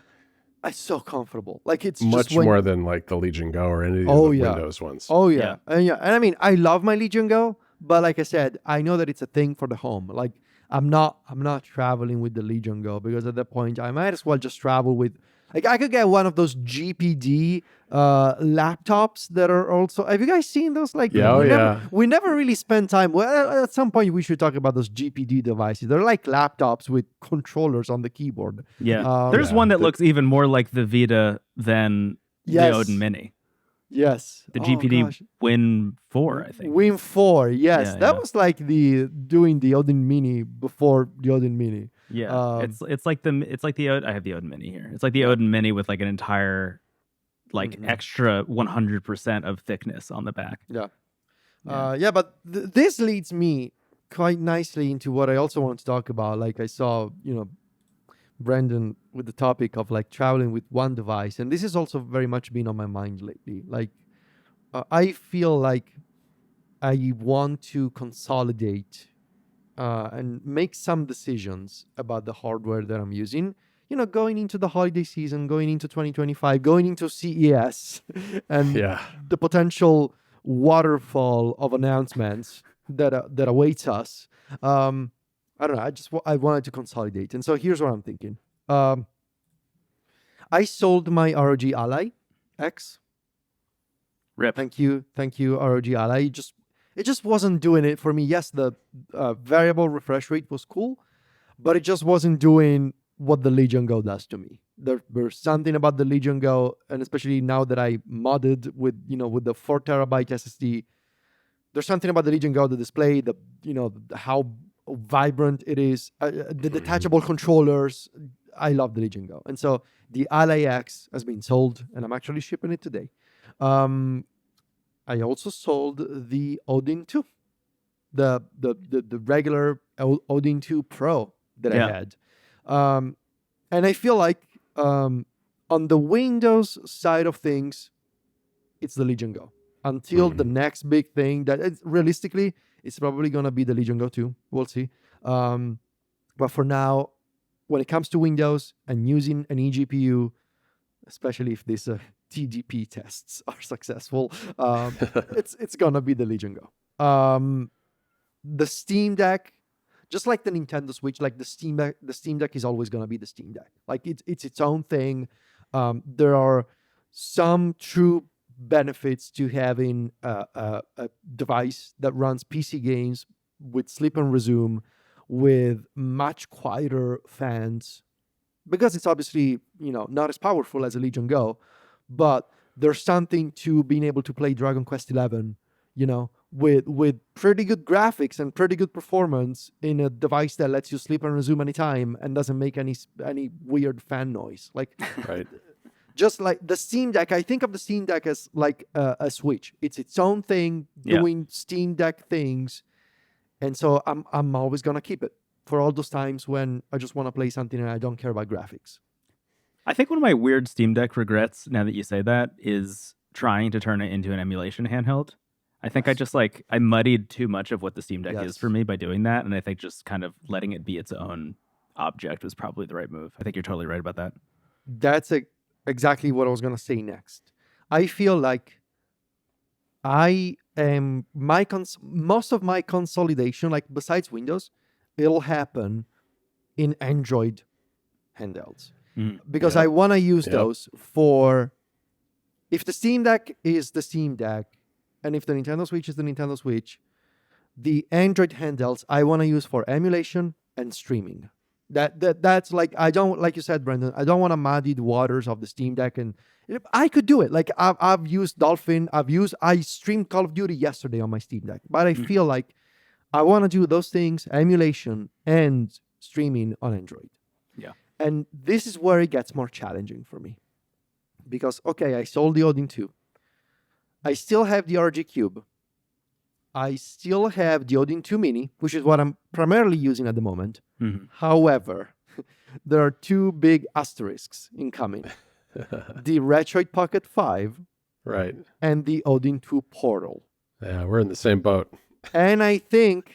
it's so comfortable. Like, it's much just more than like the Legion Go or any of the Windows ones. Oh yeah. And I mean, I love my Legion Go, but like I said, I know that it's a thing for the home. Like, I'm not traveling with the Legion Go, because at that point I might as well just travel with, like, I could get one of those GPD laptops that are also. Have you guys seen those? Like, we never really spend time. Well, at some point we should talk about those GPD devices. They're like laptops with controllers on the keyboard. Yeah, there's one that looks even more like the Vita than the Odin Mini. Yes, the GPD Win 4, I think. Win 4, yes, that was like doing the Odin Mini before the Odin Mini. Yeah, it's like the I have the Odin Mini here. It's like the Odin Mini with like an entire extra 100% of thickness on the back. But this leads me quite nicely into what I also want to talk about. Like, I saw Brendon with the topic of like traveling with one device, and this has also very much been on my mind lately. Like, I feel like I want to consolidate and make some decisions about the hardware that I'm using. Going into the holiday season, going into 2025, going into CES, and the potential waterfall of announcements that awaits us. I don't know. I wanted to consolidate, and so here's what I'm thinking. I sold my ROG Ally X. Rip. Thank you, ROG Ally. It just wasn't doing it for me. Yes, the variable refresh rate was cool, but it just wasn't doing what the Legion Go does to me. There's something about the Legion Go, and especially now that I modded with the 4 terabyte SSD, there's something about the Legion Go, the display, how vibrant it is, the detachable controllers. I love the Legion Go, and so the Ally X has been sold, and I'm actually shipping it today. I also sold the Odin 2, the regular Odin 2 Pro that I had, and I feel like on the Windows side of things, it's the Legion Go until the next big thing that realistically it's probably gonna be the Legion Go 2. We'll see, but for now, when it comes to Windows and using an eGPU, especially if these TDP tests are successful, it's gonna be the Legion Go. The Steam Deck, just like the Nintendo Switch, like the Steam Deck is always gonna be the Steam Deck. Like it's its own thing. There are some true benefits to having a device that runs PC games with sleep and resume, with much quieter fans, because it's obviously not as powerful as a Legion Go, but there's something to being able to play Dragon Quest XI, with pretty good graphics and pretty good performance in a device that lets you sleep and resume anytime and doesn't make any weird fan noise. Like, right. Just like the Steam Deck, I think of the Steam Deck as like a Switch. It's its own thing, doing Steam Deck things. And so I'm always going to keep it for all those times when I just want to play something and I don't care about graphics. I think one of my weird Steam Deck regrets, now that you say that, is trying to turn it into an emulation handheld. I think I muddied too much of what the Steam Deck is for me by doing that. And I think just kind of letting it be its own object was probably the right move. I think you're totally right about that. That's exactly what I was going to say next. I feel like most of my consolidation, like besides Windows, it'll happen in Android handhelds. Because I want to use those for, if the Steam Deck is the Steam Deck, and if the Nintendo Switch is the Nintendo Switch, the Android handhelds I want to use for emulation and streaming. That's like, I don't, like you said, Brendon, I don't want to muddy the waters of the Steam Deck, and I could do it. Like I've used Dolphin, I streamed Call of Duty yesterday on my Steam Deck, but I feel like I want to do those things, emulation and streaming on Android. Yeah. And this is where it gets more challenging for me. Because, okay, I sold the Odin 2. I still have the RG Cube. I still have the Odin 2 Mini, which is what I'm primarily using at the moment. However, there are two big asterisks incoming. The Retroid Pocket 5 right, and the Odin 2 Portal. Yeah, we're in the same boat. And I think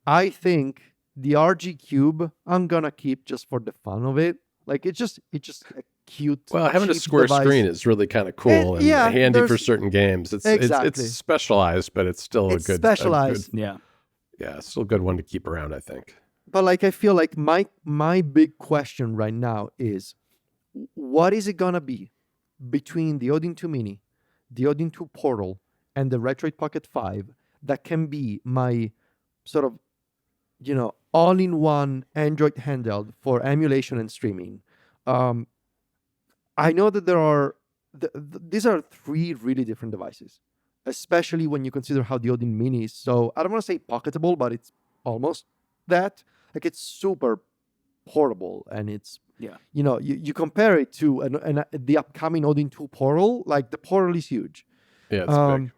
the RG Cube I'm gonna keep just for the fun of it. Like it's just a cute. Well, having a square device. Screen is really kind of cool and handy for certain games. It's specialized, but it's still it's specialized. Yeah, it's still a good one to keep around, I think. But like, I feel like my big question right now is, what is it gonna be between the Odin 2 Mini, the Odin 2 Portal, and the Retroid Pocket 5 that can be my sort of, all-in-one Android handheld for emulation and streaming? I know that there are these are three really different devices, especially when you consider how the Odin Mini is. So I don't want to say pocketable, but it's almost that. Like, it's super portable, and it's you compare it to the upcoming Odin 2 Portal. Like, the Portal is huge. Yeah, it's big.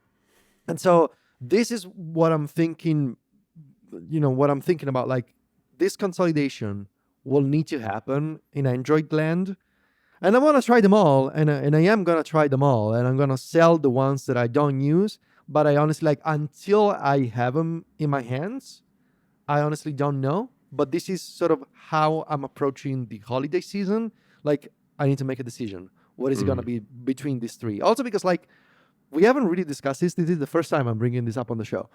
And so this is what I'm thinking. What I'm thinking about, like, this consolidation will need to happen in Android land. And I want to try them all, and I am going to try them all, and I'm going to sell the ones that I don't use. But I honestly, like, until I have them in my hands, I honestly don't know. But this is sort of how I'm approaching the holiday season. Like, I need to make a decision. What is it going to be between these three? Also because, like, we haven't really discussed this. This is the first time I'm bringing this up on the show.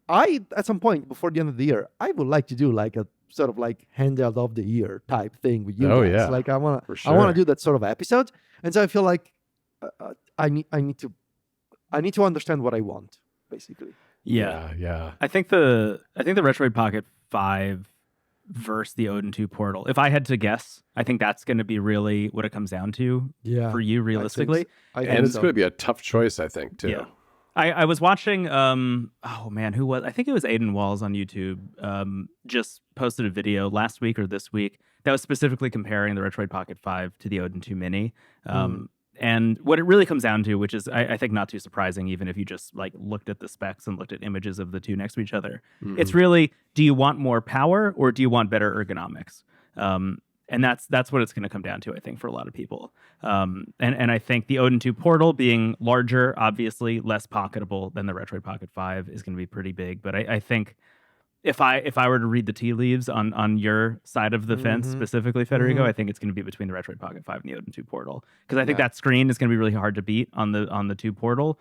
At some point before the end of the year, I would like to do like a sort of like handheld of the year type thing with you guys. Yeah. Like, I want to do that sort of episode. And so I feel like I need to understand what I want, basically. Yeah. I think the Retroid Pocket 5 versus the Odin 2 Portal. If I had to guess, I think that's going to be really what it comes down to for you realistically. And it's going to be a tough choice, I think, too. Yeah. I was watching, who was, I think it was Aiden Walls on YouTube, just posted a video last week or this week that was specifically comparing the Retroid Pocket 5 to the Odin 2 Mini. And what it really comes down to, which is, I think, not too surprising, even if you just like looked at the specs and looked at images of the two next to each other. It's really, do you want more power or do you want better ergonomics? And that's what it's going to come down to, I think, for a lot of people. And I think the Odin 2 Portal being larger, obviously less pocketable than the Retroid Pocket 5 is going to be pretty big. But I think if I were to read the tea leaves on your side of the fence, specifically, Federico, I think it's going to be between the Retroid Pocket 5 and the Odin 2 Portal. Because I think that screen is going to be really hard to beat on the 2 Portal.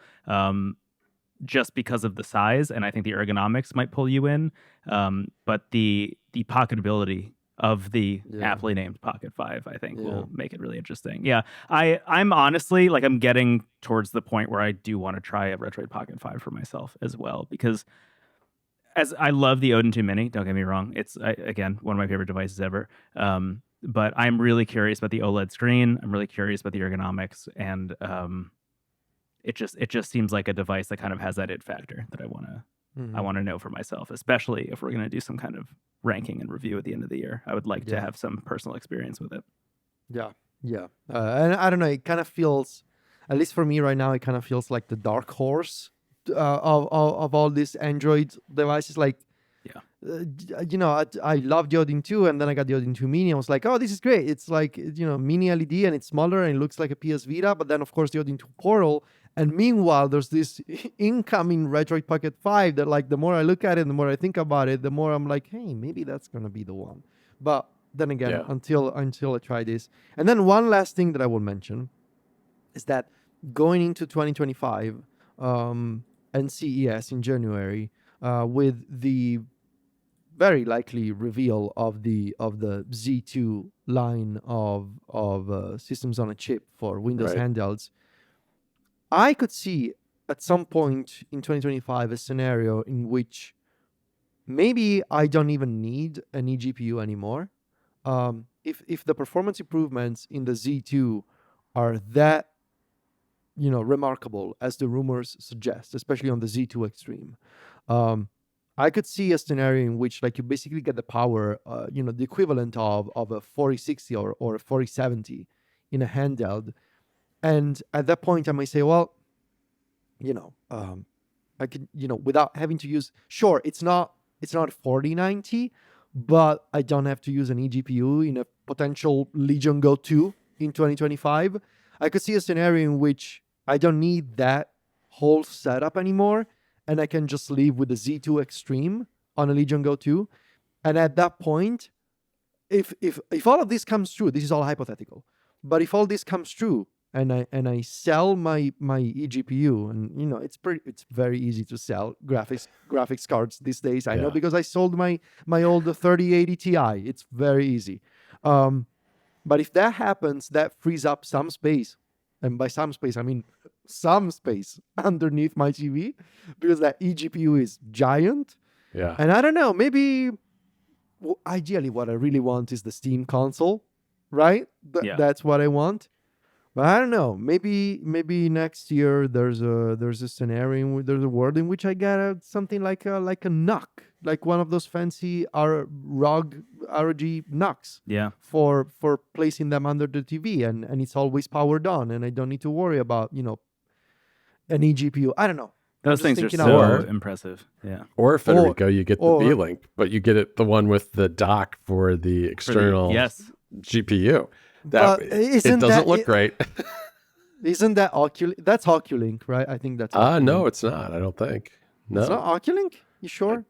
Just because of the size, and I think the ergonomics might pull you in. But the pocketability of the aptly named Pocket 5, I think, will make it really interesting. Yeah, I'm honestly, like, I'm getting towards the point where I do want to try a Retroid Pocket 5 for myself as well, because as I love the Odin 2 Mini, don't get me wrong, it's, again, one of my favorite devices ever, but I'm really curious about the OLED screen, I'm really curious about the ergonomics, and it just seems like a device that kind of has that it factor that I want to know for myself, especially if we're going to do some kind of ranking and review at the end of the year. I would like to have some personal experience with it. Yeah. And I don't know, it kind of feels, at least for me right now, it kind of feels like the dark horse of all these Android devices. Like, I love the Odin 2, and then I got the Odin 2 Mini. I was like, oh, this is great. It's like, mini LED, and it's smaller, and it looks like a PS Vita. But then, of course, the Odin 2 Portal. And meanwhile, there's this incoming Retroid Pocket 5 that, like, the more I look at it, the more I think about it, the more I'm like, hey, maybe that's going to be the one. But then again, until I try this. And then one last thing that I will mention is that going into 2025 and CES in January, with the very likely reveal of the Z2 line of systems on a chip for Windows handhelds, I could see at some point in 2025 a scenario in which maybe I don't even need an eGPU anymore. If the performance improvements in the Z2 are that, remarkable as the rumors suggest, especially on the Z2 Extreme, I could see a scenario in which, like, you basically get the power, the equivalent of a 4060 or a 4070 in a handheld. And at that point, I might say, well, I could, without having to use, sure, it's not 4090, but I don't have to use an eGPU in a potential Legion Go 2 in 2025. I could see a scenario in which I don't need that whole setup anymore, and I can just leave with the Z2 Extreme on a Legion Go 2. And at that point, if all of this comes true, this is all hypothetical, but if all this comes true, and I sell my eGPU, and it's very easy to sell graphics cards these days. I know, because I sold my old 3080 Ti. It's very easy. But if that happens, that frees up some space, and by some space I mean some space underneath my TV, because that eGPU is giant. Yeah. And I don't know, maybe ideally what I really want is the Steam console, right? That's what I want. But I don't know. Maybe next year there's a scenario, there's a world in which I get something like a NUC, like one of those fancy ROG NUCs. Yeah. For placing them under the TV, and it's always powered on, and I don't need to worry about an eGPU. I don't know. Those things are so impressive. Yeah. Or Federico, you get the V-Link, but you get the one with the dock for the external GPU. It doesn't look great. Isn't that That's Oculink, right? I think that's no, it's not. I don't think. No. It's not Oculink? You sure?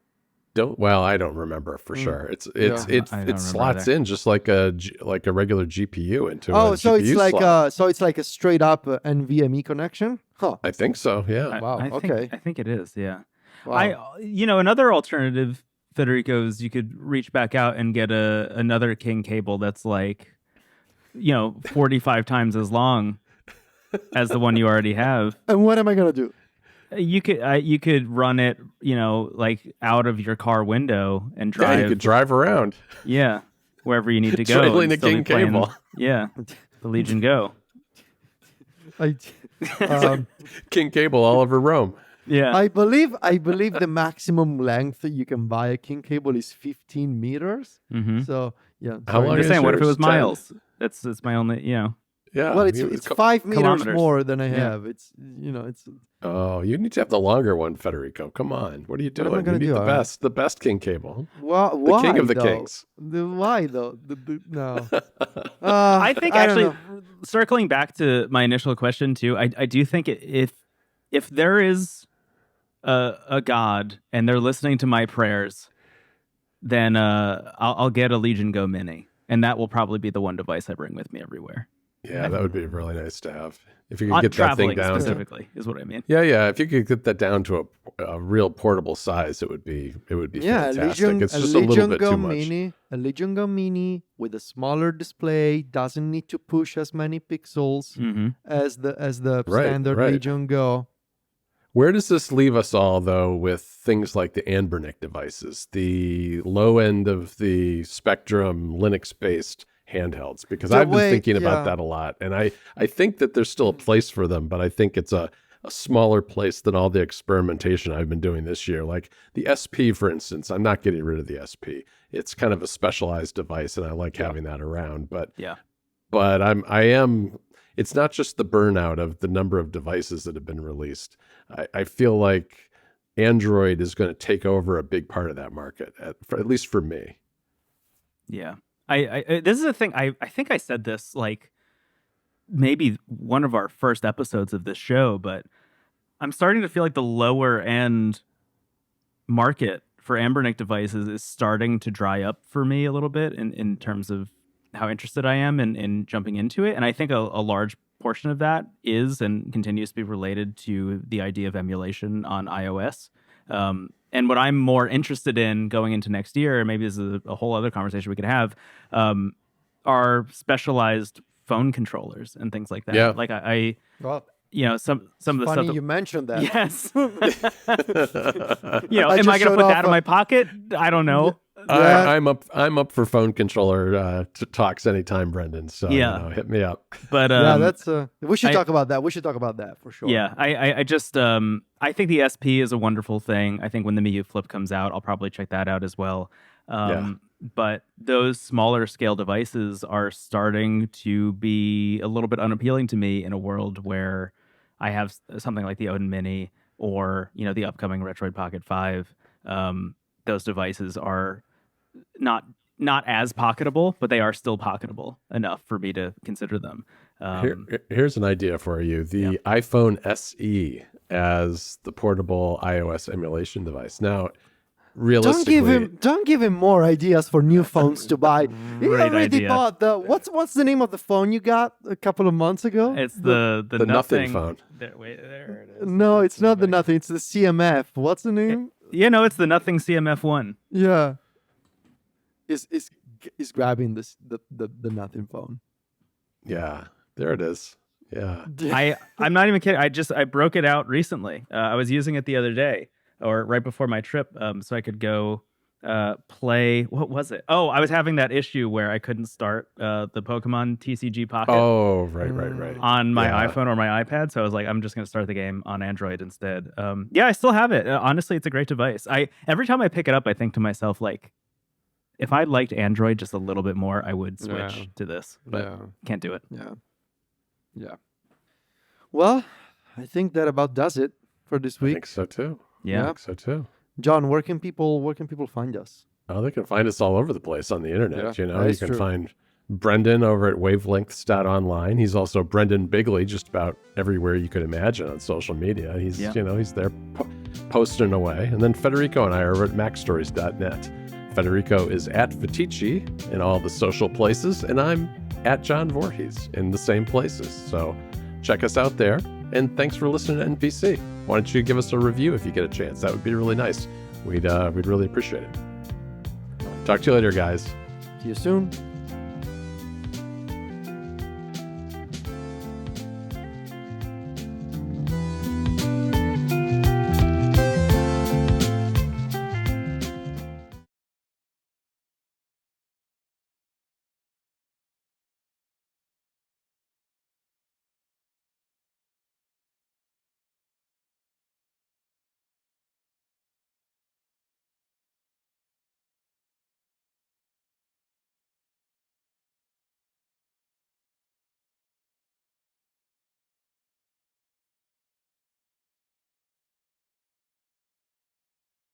I don't remember for sure. It slots in just like a regular GPU into a GPU slot. So it's like a straight up NVMe connection? Huh. I think so, yeah. Wow. I think it is, yeah. Wow. Another alternative, Federico, is you could reach back out and get another King cable that's like 45 times as long as the one you already have. And what am I going to do? You could run it, like out of your car window and Yeah, drive. you could drive around. Yeah, wherever you need to go. Trailing and the still be King playing- Cable. Yeah, the Legion Go. King Cable all over Rome. Yeah. I believe the maximum length that you can buy a King Cable is 15 meters. Mm-hmm. So yeah. How sorry. long I'm just is saying, what if it yours? was 10? miles? That's my only, Yeah. Well, it's 5 meters kilometers. more than I Yeah. have. It's it's. Oh, you need to have the longer one, Federico. Come on. What are you What am I doing? gonna You need do? the best King Cable. Well, The why king of the though? kings. Why though? No. I think I don't actually, know. circling back to my initial question too, I do think if there is a God and they're listening to my prayers, then I'll get a Legion Go Mini, and that will probably be the one device I bring with me everywhere. Yeah, that would be really nice to have. If you could On get that thing traveling down. specifically is what I mean. Yeah. If you could get that down to a real portable size, it would be Yeah, fantastic. It's a just a little Legion bit Go too much. Mini, a Legion Go Mini with a smaller display, doesn't need to push as many pixels Mm-hmm. as the Right, standard right. Legion Go. Where does this leave us all, though, with things like the Anbernic devices, the low end of the spectrum Linux-based handhelds? Because I've been thinking about that a lot. And I think that there's still a place for them, but I think it's a smaller place than all the experimentation I've been doing this year. Like the SP, for instance, I'm not getting rid of the SP. It's kind of a specialized device, and I like having that around. But I am. It's not just the burnout of the number of devices that have been released. I feel like Android is going to take over a big part of that market, at least for me. Yeah. I this is a thing. I think I said this like maybe one of our first episodes of this show, but I'm starting to feel like the lower end market for Anbernic devices is starting to dry up for me a little bit in terms of how interested I am in jumping into it. And I think a large portion of that is and continues to be related to the idea of emulation on iOS. And what I'm more interested in going into next year, maybe this is a whole other conversation we could have, are specialized phone controllers and things like that. Yeah. Like Well, some of the funny stuff. you mentioned that. Yes. I am I just going to showed put off that in my pocket? I don't know. Yeah. I'm up for phone controller talks anytime, Brendon. So hit me up. But Yeah, that's we should I- talk about that. We should talk about that for sure. yeah, I just I think the SP is a wonderful thing. I think when the Miyoo Flip comes out, I'll probably check that out as well. But those smaller scale devices are starting to be a little bit unappealing to me in a world where I have something like the Odin Mini or the upcoming Retroid Pocket 5. Those devices are not as pocketable, but they are still pocketable enough for me to consider them. Here's an idea for you: the iPhone SE as the portable iOS emulation device. Now, realistically, Don't give him more ideas for new phones to buy. He Great already idea. bought the what's the name of the phone you got a couple of months ago? It's the nothing phone. There it is. No, it's not the nothing. It's the CMF. What's the name? It's the Nothing CMF1. Yeah. Is grabbing this the nothing phone. Yeah, there it is. Yeah. I'm not even kidding. I broke it out recently. I was using it the other day or right before my trip, so I could go play. What was it? Oh, I was having that issue where I couldn't start the Pokemon TCG Pocket Oh, right. on my Yeah. iPhone or my iPad. So I was like, I'm just going to start the game on Android instead. I still have it. Honestly, it's a great device. Every time I pick it up, I think to myself, like, if I liked Android just a little bit more, I would switch to this. But can't do it. Yeah. Well, I think that about does it for this I week. think so too. Yeah. I think so too. John, where can people find us? Oh, they can find us all over the place on the internet. Yeah, You that is can true. find Brendon over at wavelengths.online. He's also Brendon Bigley just about everywhere you could imagine on social media. He's he's there posting away. And then Federico and I are over at macstories.net. Federico is at Vitici in all the social places, and I'm at John Voorhees in the same places. So check us out there. And thanks for listening to NPC. Why don't you give us a review if you get a chance? That would be really nice. We'd really appreciate it. Talk to you later, guys. See you soon.